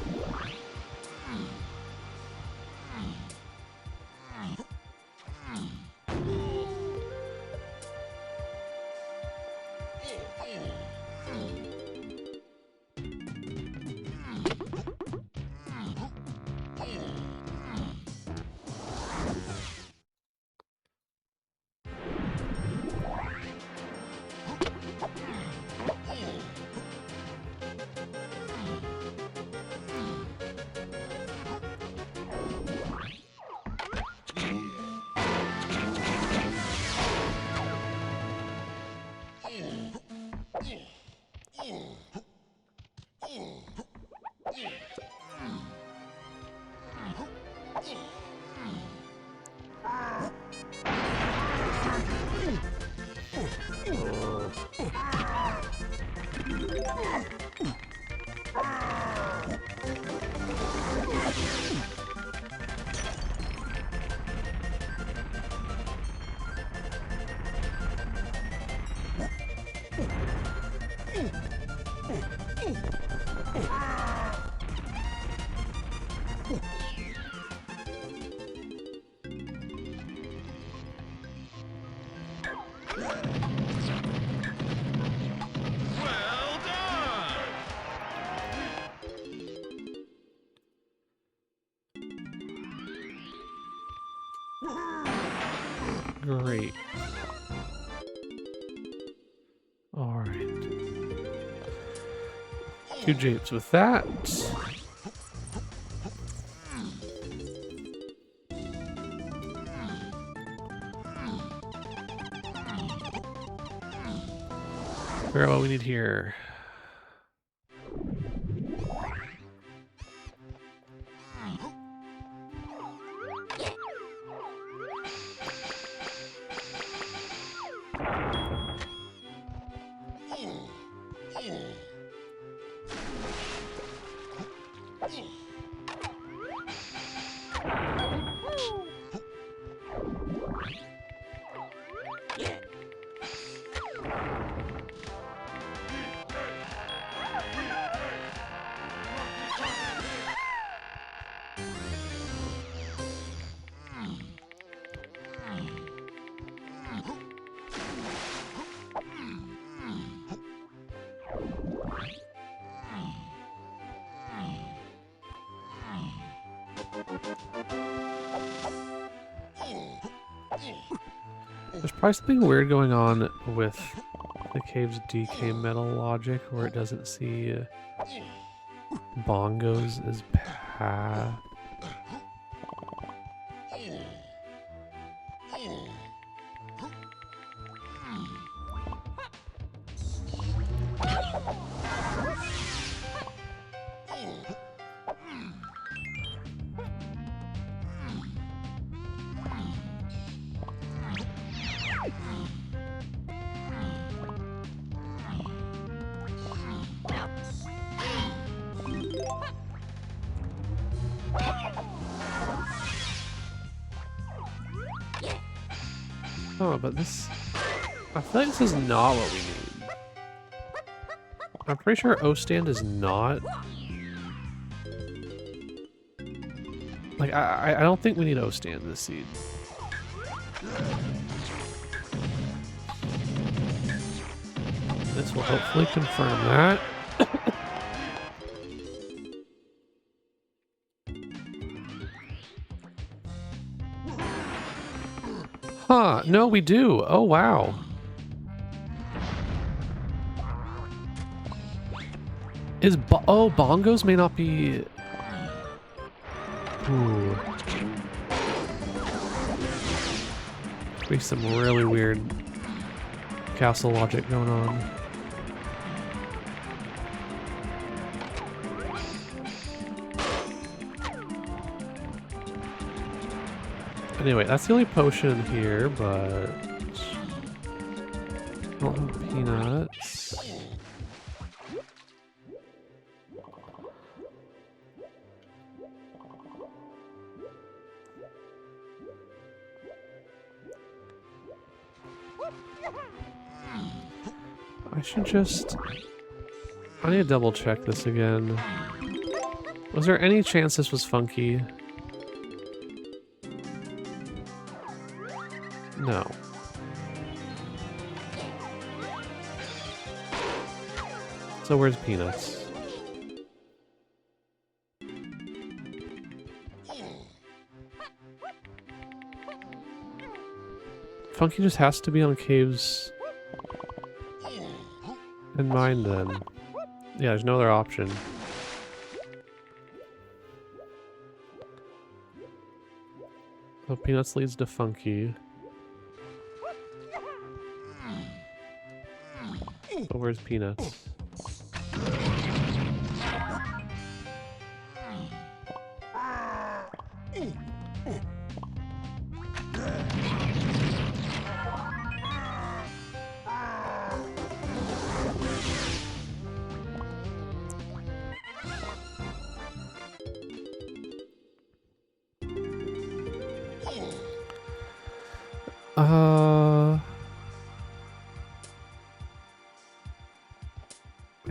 Great. Alright. 2 japes with that. Figure out what we need here. There's probably something weird going on with the cave's DK metal logic where it doesn't see bongos as path. Oh, but this... I feel like this is not what we need. I'm pretty sure O-stand is not... Like, I don't think we need O-stand this seed. This will hopefully confirm that. Huh, no, we do. Oh, wow. Oh, bongos may not be... Ooh. Be some really weird castle logic going on. Anyway, that's the only potion here, but... I don't have peanuts. I should just... I need to double check this again. Was there any chance this was funky? No. So where's peanuts? Funky just has to be on caves in mine then. Yeah, there's no other option. So peanuts leads to funky. So where's peanuts?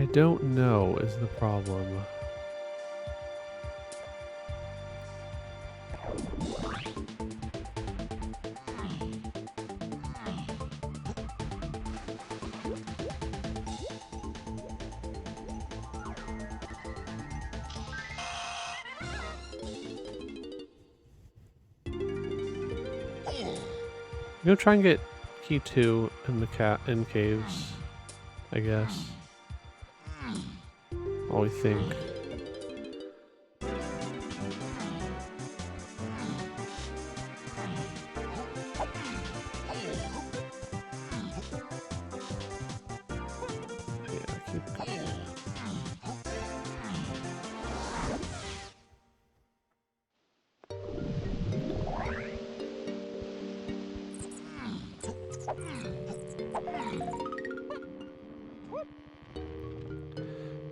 I don't know is the problem. I'm gonna try and get key 2 in the in caves, I guess. All we think.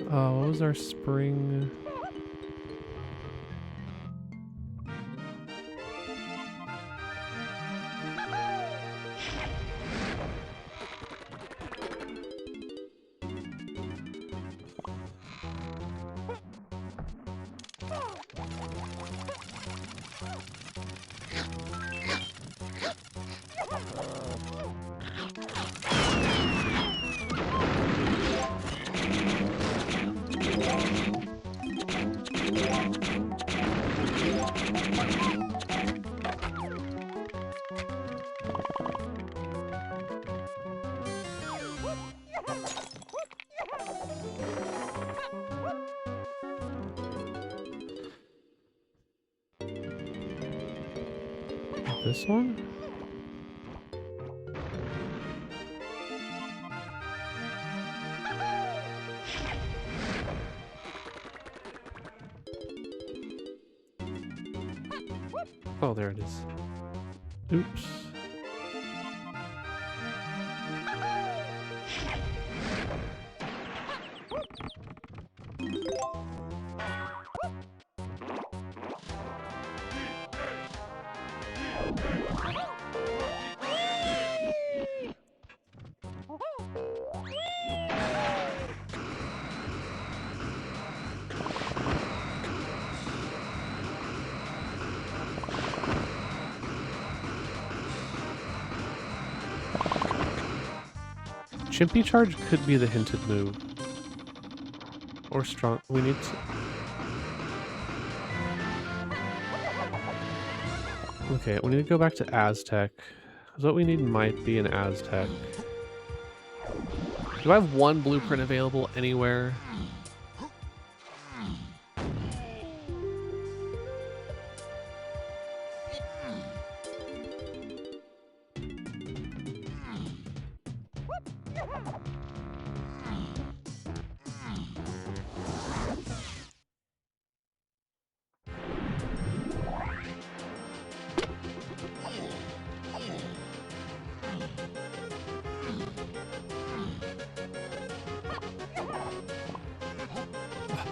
What was our spring? This one? Oh, there it is. Oops. Chimpy charge could be the hinted move. Or strong. We need to... Okay, we need to go back to Aztec. Because what we need might be an Aztec. Do I have one blueprint available anywhere?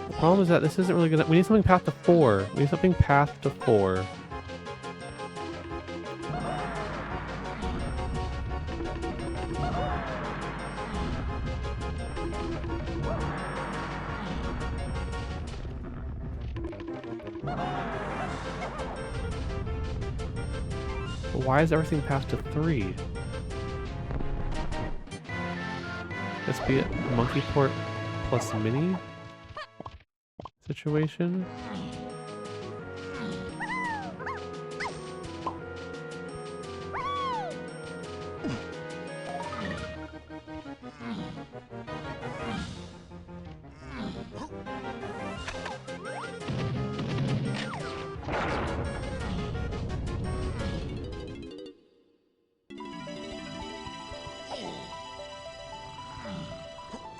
The problem is that this isn't really gonna... We need something path to 4. We need something path to 4. But why is everything path to 3? Let's be it. Monkey port plus mini situation.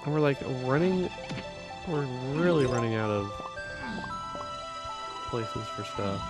And we're like running, we're really running out of places for stuff.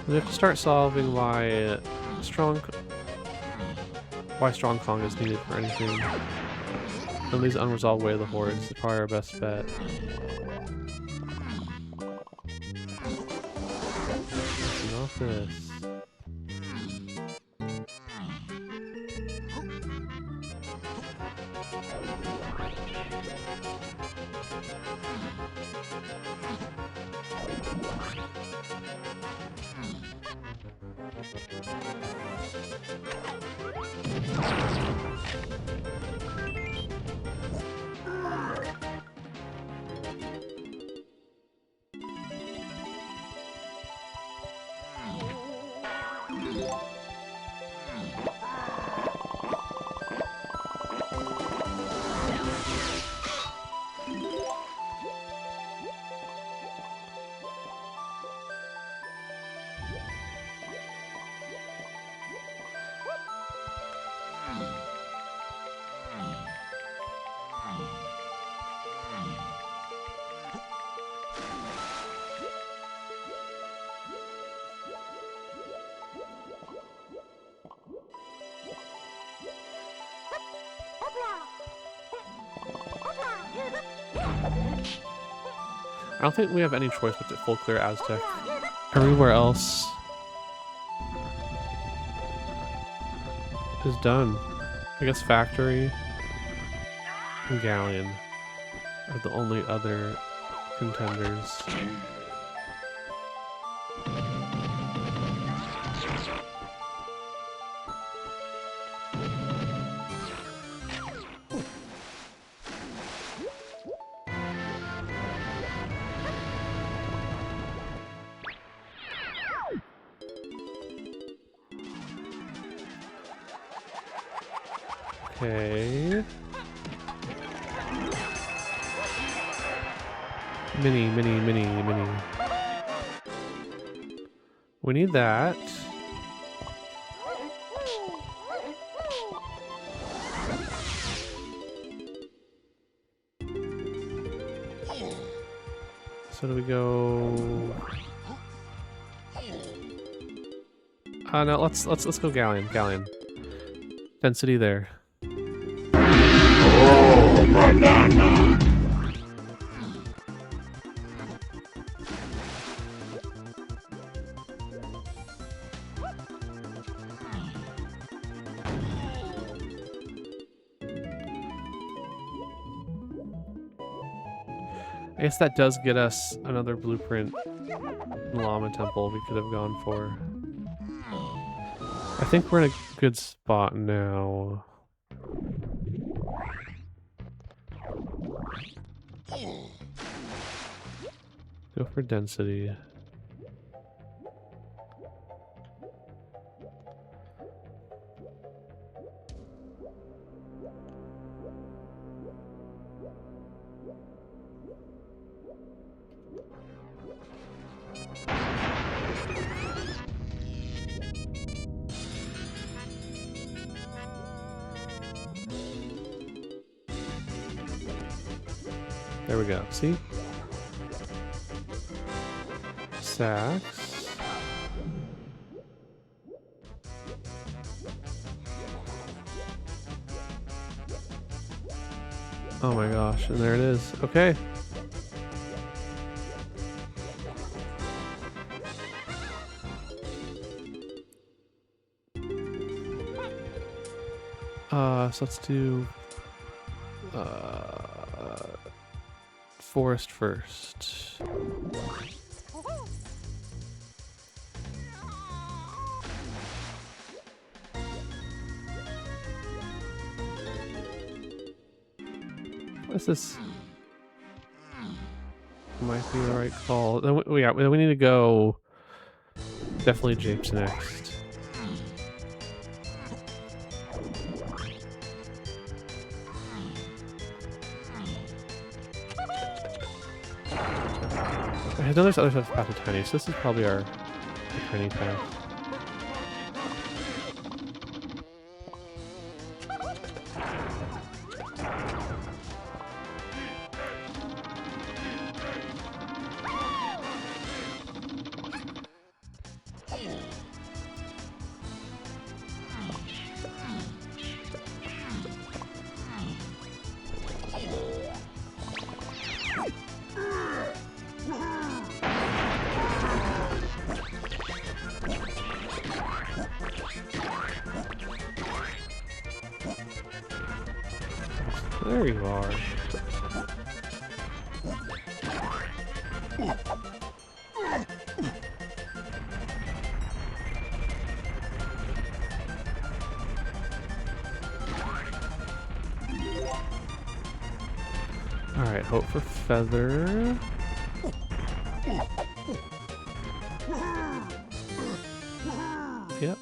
We have to start solving why Strong Kong is needed for anything. Some of these unresolved Way of the Hordes is probably our best bet. Off this. I don't think we have any choice but to full clear Aztec. Everywhere else is done. I guess Factory and Galleon are the only other contenders. Okay. Mini. We need that. So do we go? No, let's go Galleon. Density there. Oh, banana. I guess that does get us another blueprint llama temple we could have gone for. I think we're in a good spot now. Go for density. There we go. See? Sacks. Oh my gosh, and there it is. Okay. So let's do forest first. What's this? Might be the right call. Then we need to go. Definitely Japes next. I know there's other stuff path to Tiny, so this is probably our Tiny path. There you are. Alright, hope for feather. Yep.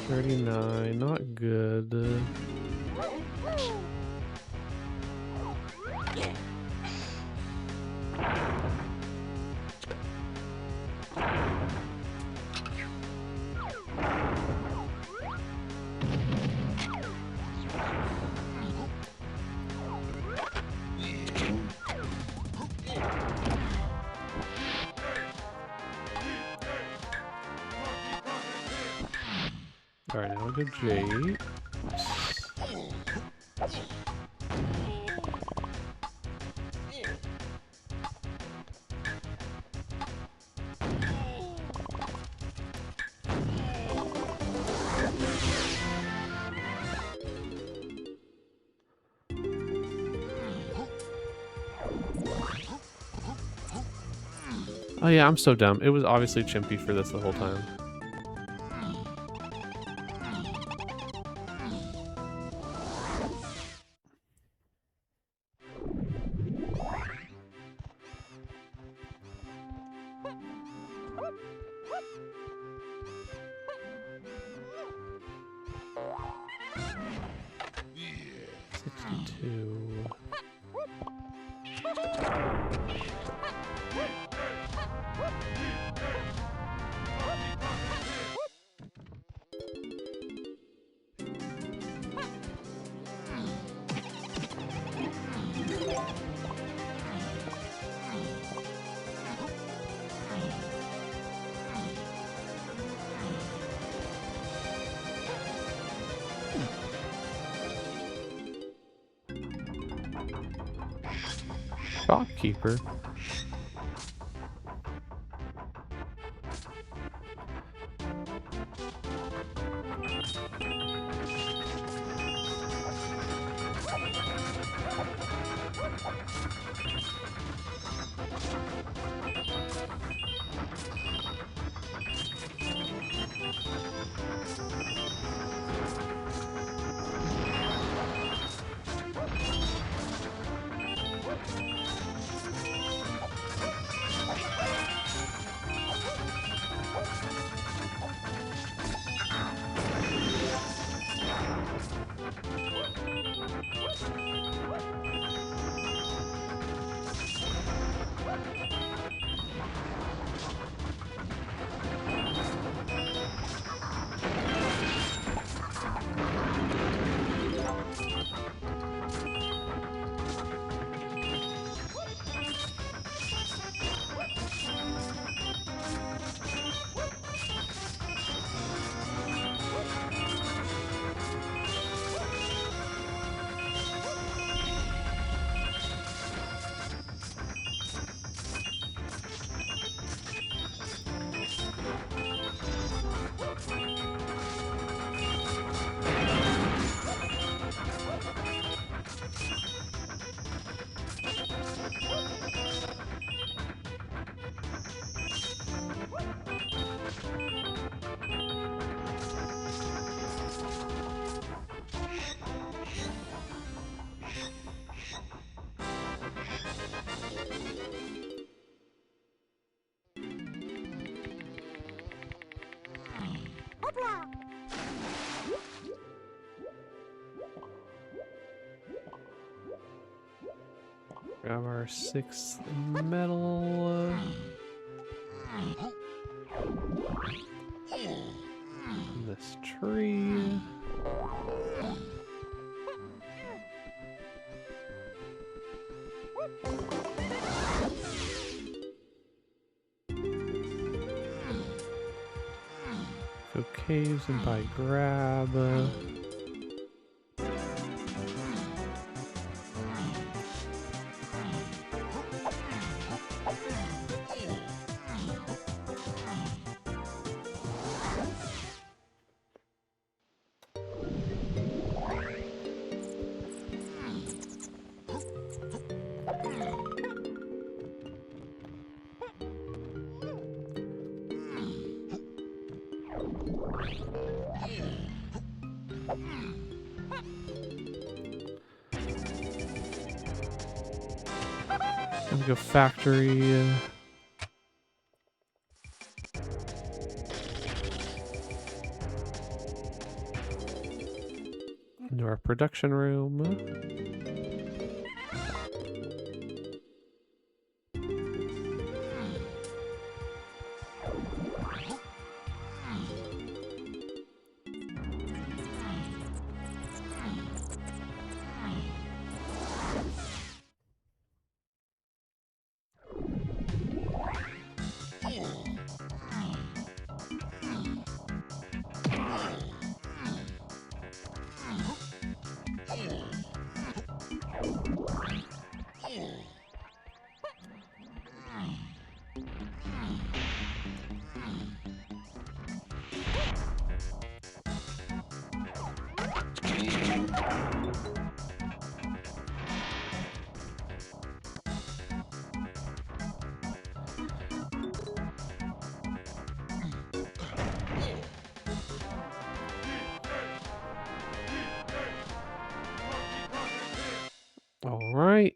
39, not good. Alright, now we'll go Jade. Oh yeah, I'm so dumb. It was obviously Chimpy for this the whole time. Shopkeeper. Grab our 6th medal. This tree. Go caves and buy grab. And go factory. Into our production room. All right.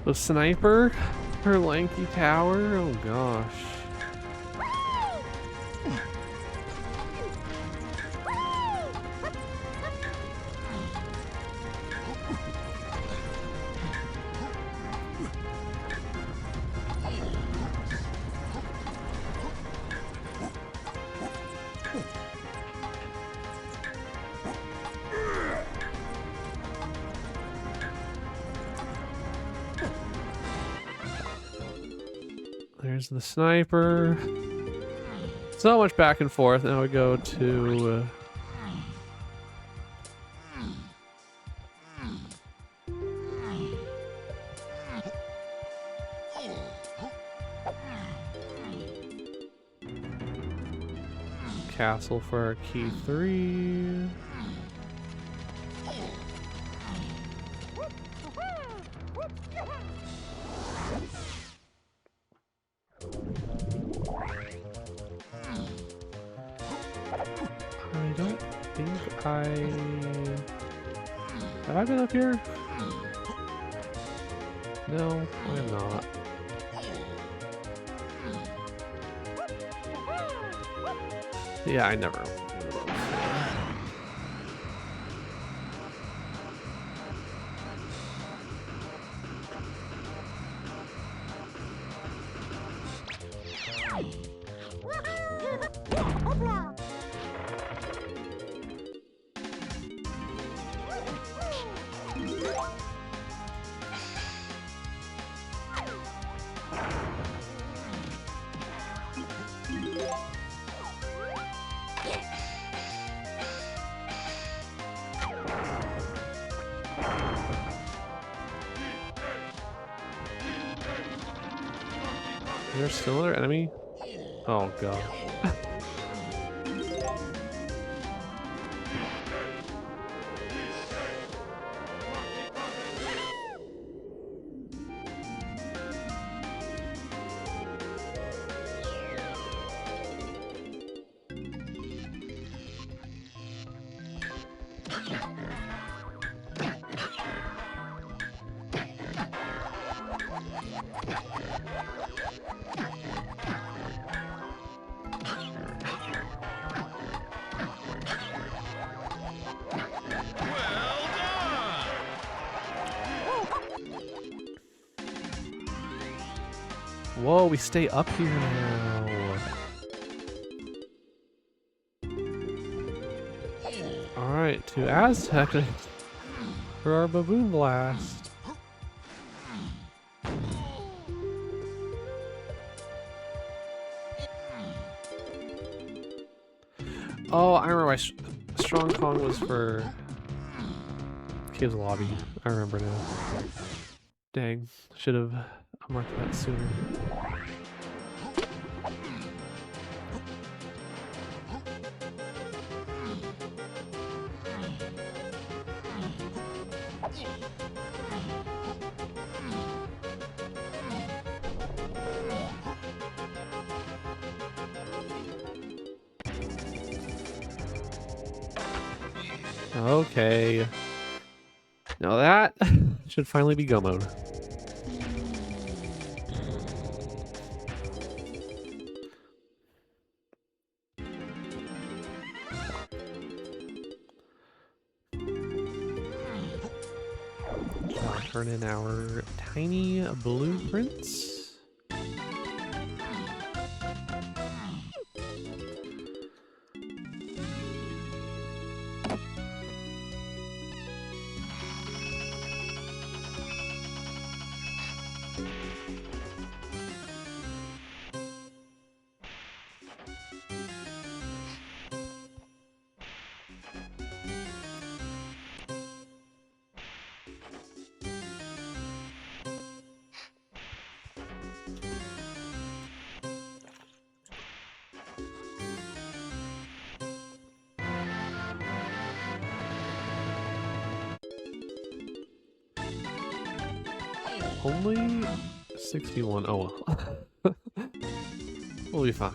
The sniper? Her lanky tower? Oh gosh. There's the sniper. So much back and forth. Now we go to castle for our key 3. I don't think have I been up here? No, I am not. Yeah, I never. Is there still another enemy? Oh god. Whoa, we stay up here now. Alright, to Aztec. for our baboon blast. Oh, I remember why Strong Kong was for Caves Lobby. I remember now. Dang, should have marked that sooner. Okay. Now that should finally be go mode. Shall turn in our tiny blueprints. Only 61. Oh well. We'll be fine.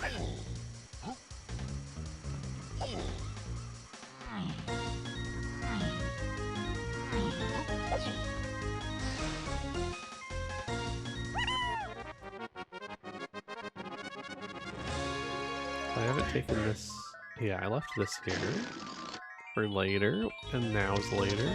I haven't taken this. Yeah, I left this here for later, and now's later.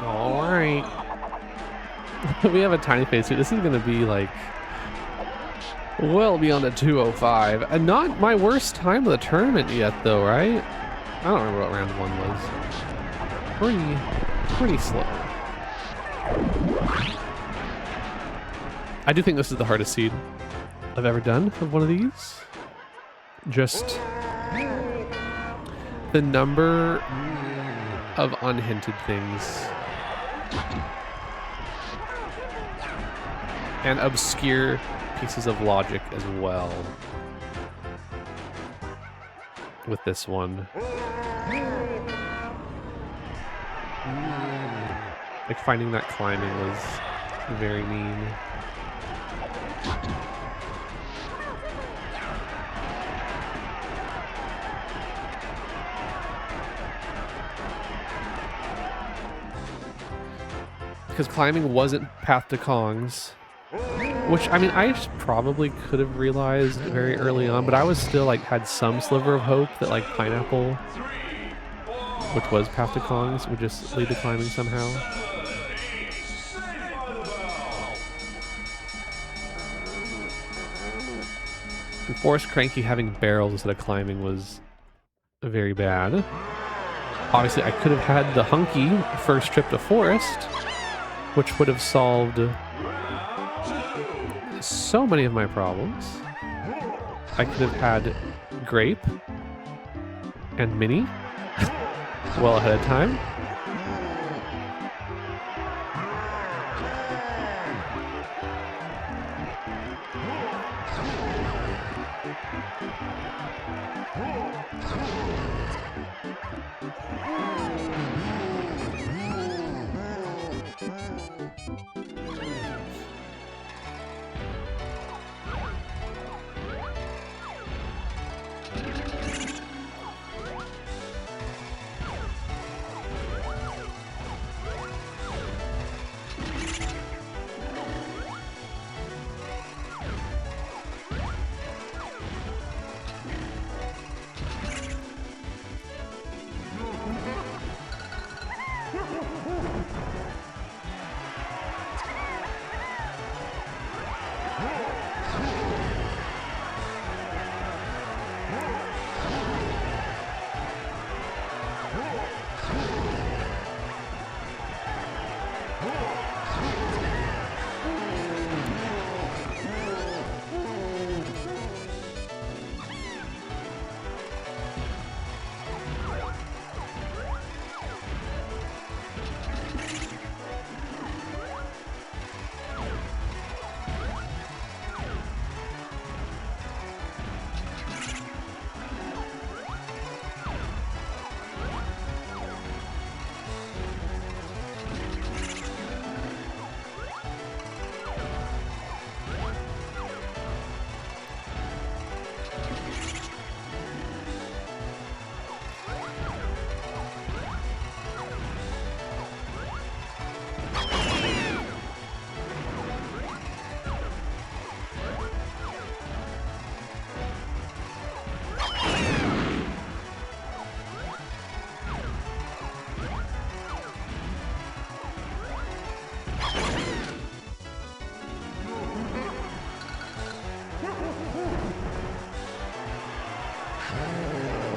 Alright. We have a tiny face here. This is gonna be like well beyond a 205. And not my worst time of the tournament yet though, right? I don't remember what round 1 was. Pretty slow. I do think this is the hardest seed I've ever done of one of these. Just the number of unhinted things and obscure pieces of logic as well with this one. Like finding that climbing was very mean. Because climbing wasn't Path to Kongs, which, I mean, I probably could have realized very early on, but I was still, like, had some sliver of hope that, like, Pineapple, which was Path to Kongs, would just lead to climbing somehow. And Forest Cranky having barrels instead of climbing was very bad. Obviously, I could have had the Hunky first trip to Forest, which would have solved so many of my problems. I could have had Grape and Mini well ahead of time.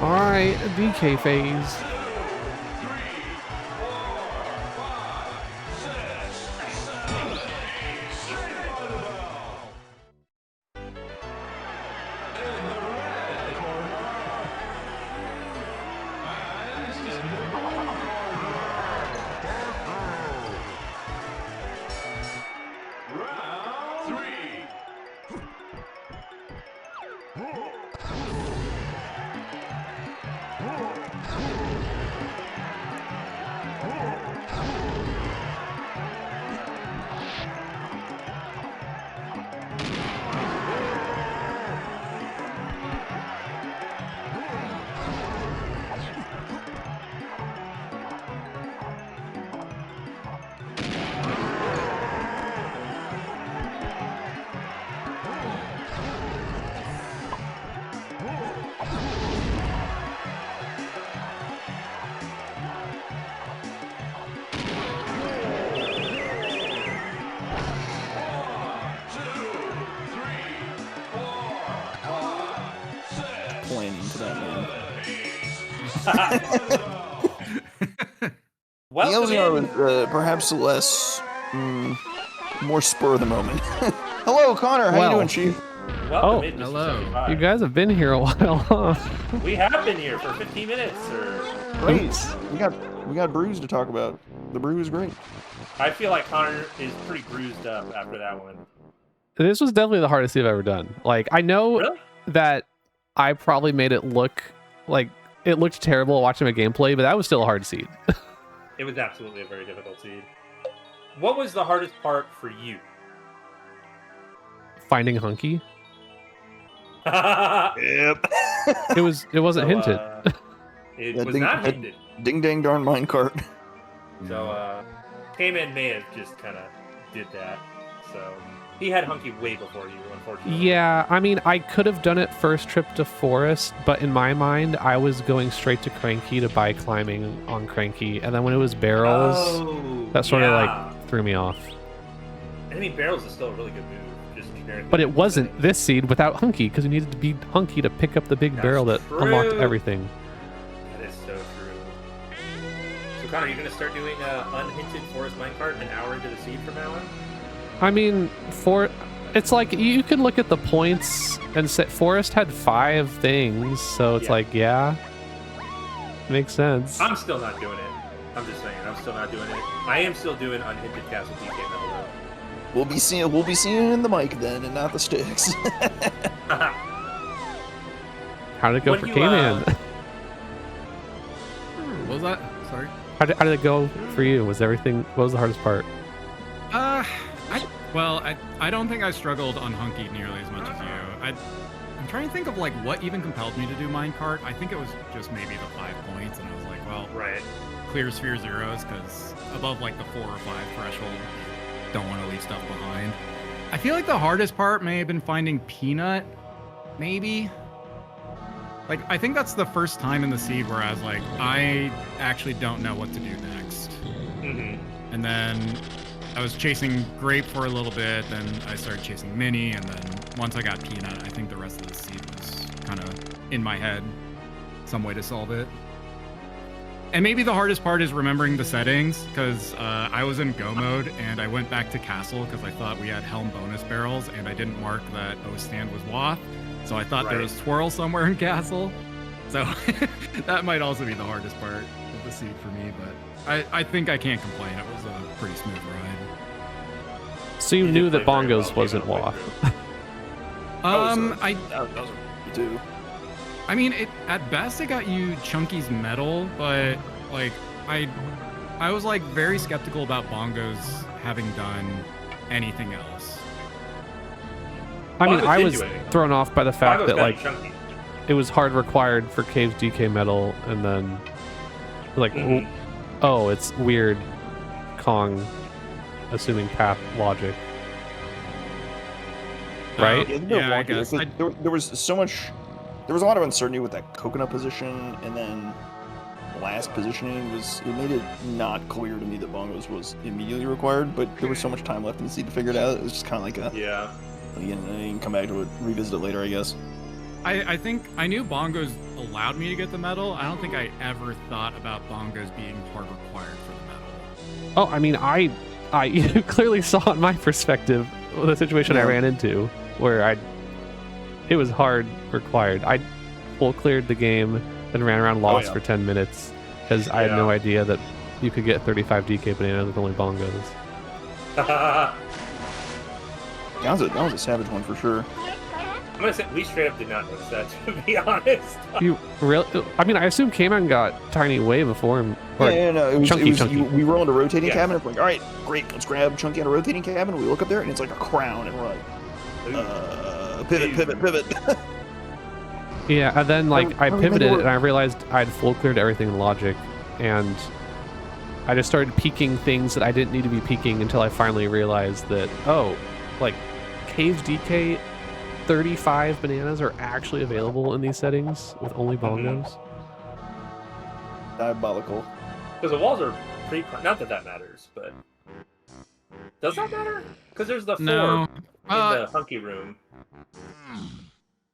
Alright, DK phase. Planning to that, man. The Welcome LZR in. was perhaps less, more spur of the moment. Hello, Connor. How Well. you doing, Chief? Welcome in, Mr. hello. 75. You guys have been here a while, huh? We have been here for 15 minutes, sir. Great. Oops. We got brews to talk about. The brew is great. I feel like Connor is pretty bruised up after that one. This was definitely the hardest thing I've ever done. Like, I know Really? that I probably made it look like it looked terrible watching my gameplay, but that was still a hard seed. It was absolutely a very difficult seed. What was the hardest part for you? Finding Hunky. Yep. It wasn't hinted. It That was ding- not that- hinted. Ding dang darn minecart. So, K-Man may have just kind of did that. So, he had Hunky way before you, unfortunately. Yeah, I mean, I could have done it first trip to Forest, but in my mind, I was going straight to Cranky to buy climbing on Cranky, and then when it was barrels, that sort of like threw me off. I mean, barrels is still a really good move, just generically. But it wasn't this seed without Hunky, because you needed to be Hunky to pick up the big That's barrel that unlocked true. everything. That is so true. So, Connor, you're going to start doing unhinted Forest Minecart an hour into the seed from now on? I mean, it's like you can look at the points and say Forest had 5 things, so it's Yeah. like, yeah, makes sense. I'm still not doing it. I'm just saying, I'm still not doing it. I am still doing unhinted Castle DK Metal, though. We'll be seeing in the mic then, and not the sticks. How did it go When for you, K-Man? What was that? Sorry. How did it go for you? What was the hardest part? I don't think I struggled on Hunky nearly as much as you. I'm trying to think of like what even compelled me to do minecart. I think it was just maybe the 5 points, and I was like, well, Right. clear sphere zeros, because above like the 4 or 5 threshold, don't want to leave stuff behind. I feel like the hardest part may have been finding Peanut, maybe. Like, I think that's the first time in the seed where I was like, I actually don't know what to do next. Mm-hmm. And then I was chasing Grape for a little bit, then I started chasing Mini, and then once I got Peanut, I think the rest of the seed was kind of in my head, some way to solve it. And maybe the hardest part is remembering the settings, because I was in Go mode, and I went back to Castle because I thought we had Helm bonus barrels, and I didn't mark that O stand was WOTH, so I thought there Right. was Twirl somewhere in Castle. So that might also be the hardest part of the seed for me, but I think I can't complain. It was a pretty smooth ride. So you You knew did that play very Bongos well, wasn't came out WOTH. way That was a too. I mean, at best it got you Chunky's medal, but like I was like very skeptical about Bongos having done anything else. I mean, Bongos I didn't was do anything. thrown off by the fact Bongos that got like chunky. it was hard required for Cave's DK metal, and then like, Mhm. oh, it's weird Kong assuming path logic. Right? Yeah, it's a bit Yeah, I wonky guess. because there was so much. There was a lot of uncertainty with that coconut position, and then last positioning it made it not clear to me that Bongos was immediately required. But there was so much time left in the seed to figure it out. It was just kind of like a. Yeah. Again, you can come back to it, revisit it later, I guess. I think I knew Bongos allowed me to get the medal. I don't think I ever thought about Bongos being hard required for the medal. Oh, I mean, I you clearly saw in my perspective the situation I Yeah. ran into, where it was hard required. I full cleared the game, then ran around lost yeah. for 10 minutes because I had no Yeah. idea that you could get 35 DK bananas with only Bongos. That was a savage one for sure. I'm gonna say we straight up did not notice that, to be honest. You really? I mean, I assume Cayman got Tiny way before him. Or No. It was, Chunky, Chunky. we roll into a rotating Yeah. cabinet. We're like, all right, great, let's grab Chunky on a rotating cabinet. We look up there, and it's like a crown, and we're like, pivot. Yeah, and then like I I remember pivoted where- and I realized I'd full cleared everything in logic, and I just started peeking things that I didn't need to be peeking until I finally realized that, oh, like Cave's DK 35 bananas are actually available in these settings with only Bongos. Diabolical. Because the walls are pretty. Not that that matters, but does that matter? Because there's the 4 No. in the hunky room.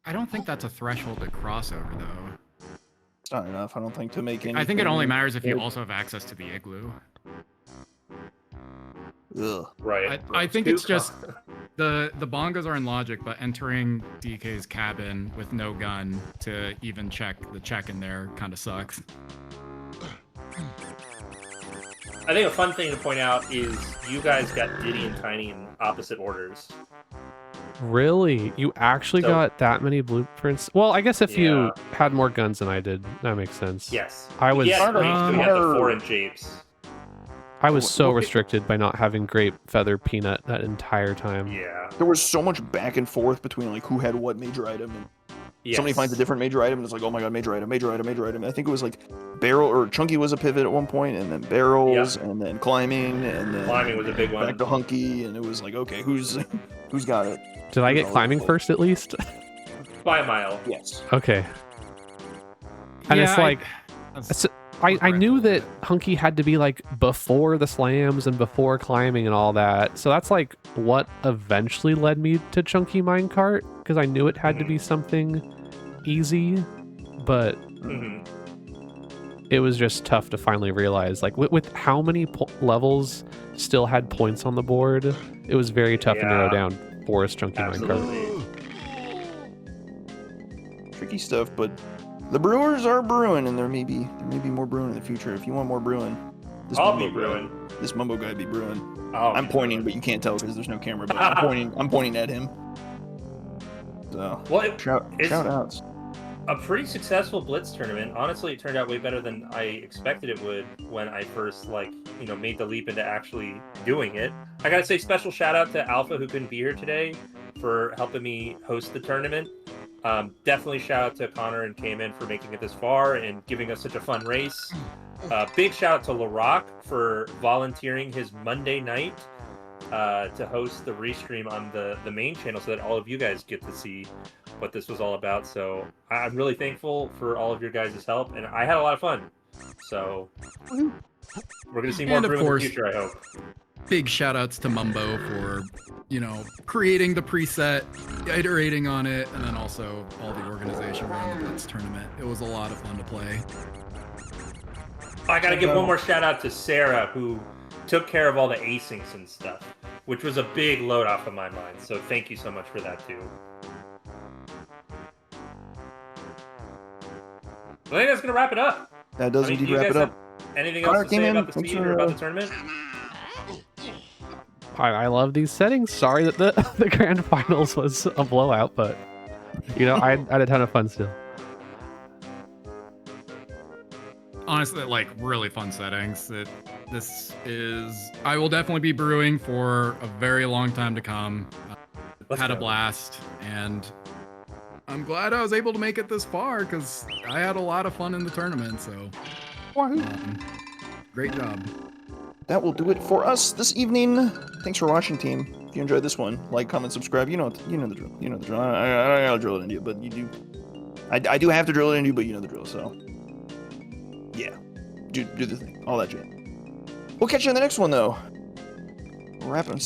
I don't think that's a threshold to crossover though. It's not enough, I don't think, to make any. I think it only matters if you also have access to the igloo. Ugh. Right. I think it's just the bongos are in logic, but entering DK's cabin with no gun to even check the check in there kind of sucks. I think a fun thing to point out is you guys got Diddy and Tiny in opposite orders. Really? You actually got that many blueprints? Well, I guess if you Yeah. had more guns than I did, that makes sense. Yes. I was Yeah, we have the 4-inch apes. I was so restricted by not having grape feather peanut that entire time. Yeah. There was so much back and forth between like who had what major item, and somebody finds a different major item and it's like, oh my god, major item, major item, major item. I think it was like barrel or chunky was a pivot at one point, and then barrels, and then climbing, and then climbing was a big one. Back to hunky, and it was like, okay, who's got it? Did I get climbing first at least? By a mile. Yes. Okay. And Yeah, it's like, I knew that hunky had to be like before the slams and before climbing and all that. So that's like what eventually led me to chunky minecart, because I knew it had to be something easy, but it was just tough to finally realize, like with how many levels still had points on the board, it was very tough to narrow down forest chunky minecart. Tricky stuff, but the brewers are brewing, and there may be more brewing in the future. If you want more brewing, I'll be brewing. This Mumbo guy be brewing. I'm pointing, but you can't tell because there's no camera. But I'm pointing at him. So shout outs. A pretty successful Blitz tournament. Honestly, it turned out way better than I expected it would when I first made the leap into actually doing it. I gotta say, special shout out to Alpha, who couldn't be here today, for helping me host the tournament. Definitely shout out to Connor and Cayman for making it this far and giving us such a fun race. Big shout out to LaRock for volunteering his Monday night to host the restream on the main channel so that all of you guys get to see what this was all about. So I'm really thankful for all of your guys' help, and I had a lot of fun. So we're going to see more brew in the future, I hope. Big shout outs to Mumbo for, creating the preset, iterating on it, and then also all the organization around the Blitz tournament. It was a lot of fun to play. I got to give one more shout out to Sarah, who took care of all the asyncs and stuff, which was a big load off of my mind. So thank you so much for that too. I think that's going to wrap it up. That does indeed wrap it up. Anything else to say about the speed or about the tournament? I love these settings. Sorry that the grand finals was a blowout, but I had a ton of fun still. Honestly, really fun settings. I will definitely be brewing for a very long time to come. Had a blast, and I'm glad I was able to make it this far because I had a lot of fun in the tournament. So, great job. That will do it for us this evening. Thanks for watching, team. If you enjoyed this one, like, comment, subscribe. You know the drill. You know the drill. I gotta drill it into you, but you do. I do have to drill it into you, but you know the drill. So, yeah, do the thing. All that shit. We'll catch you in the next one, though. Signing off.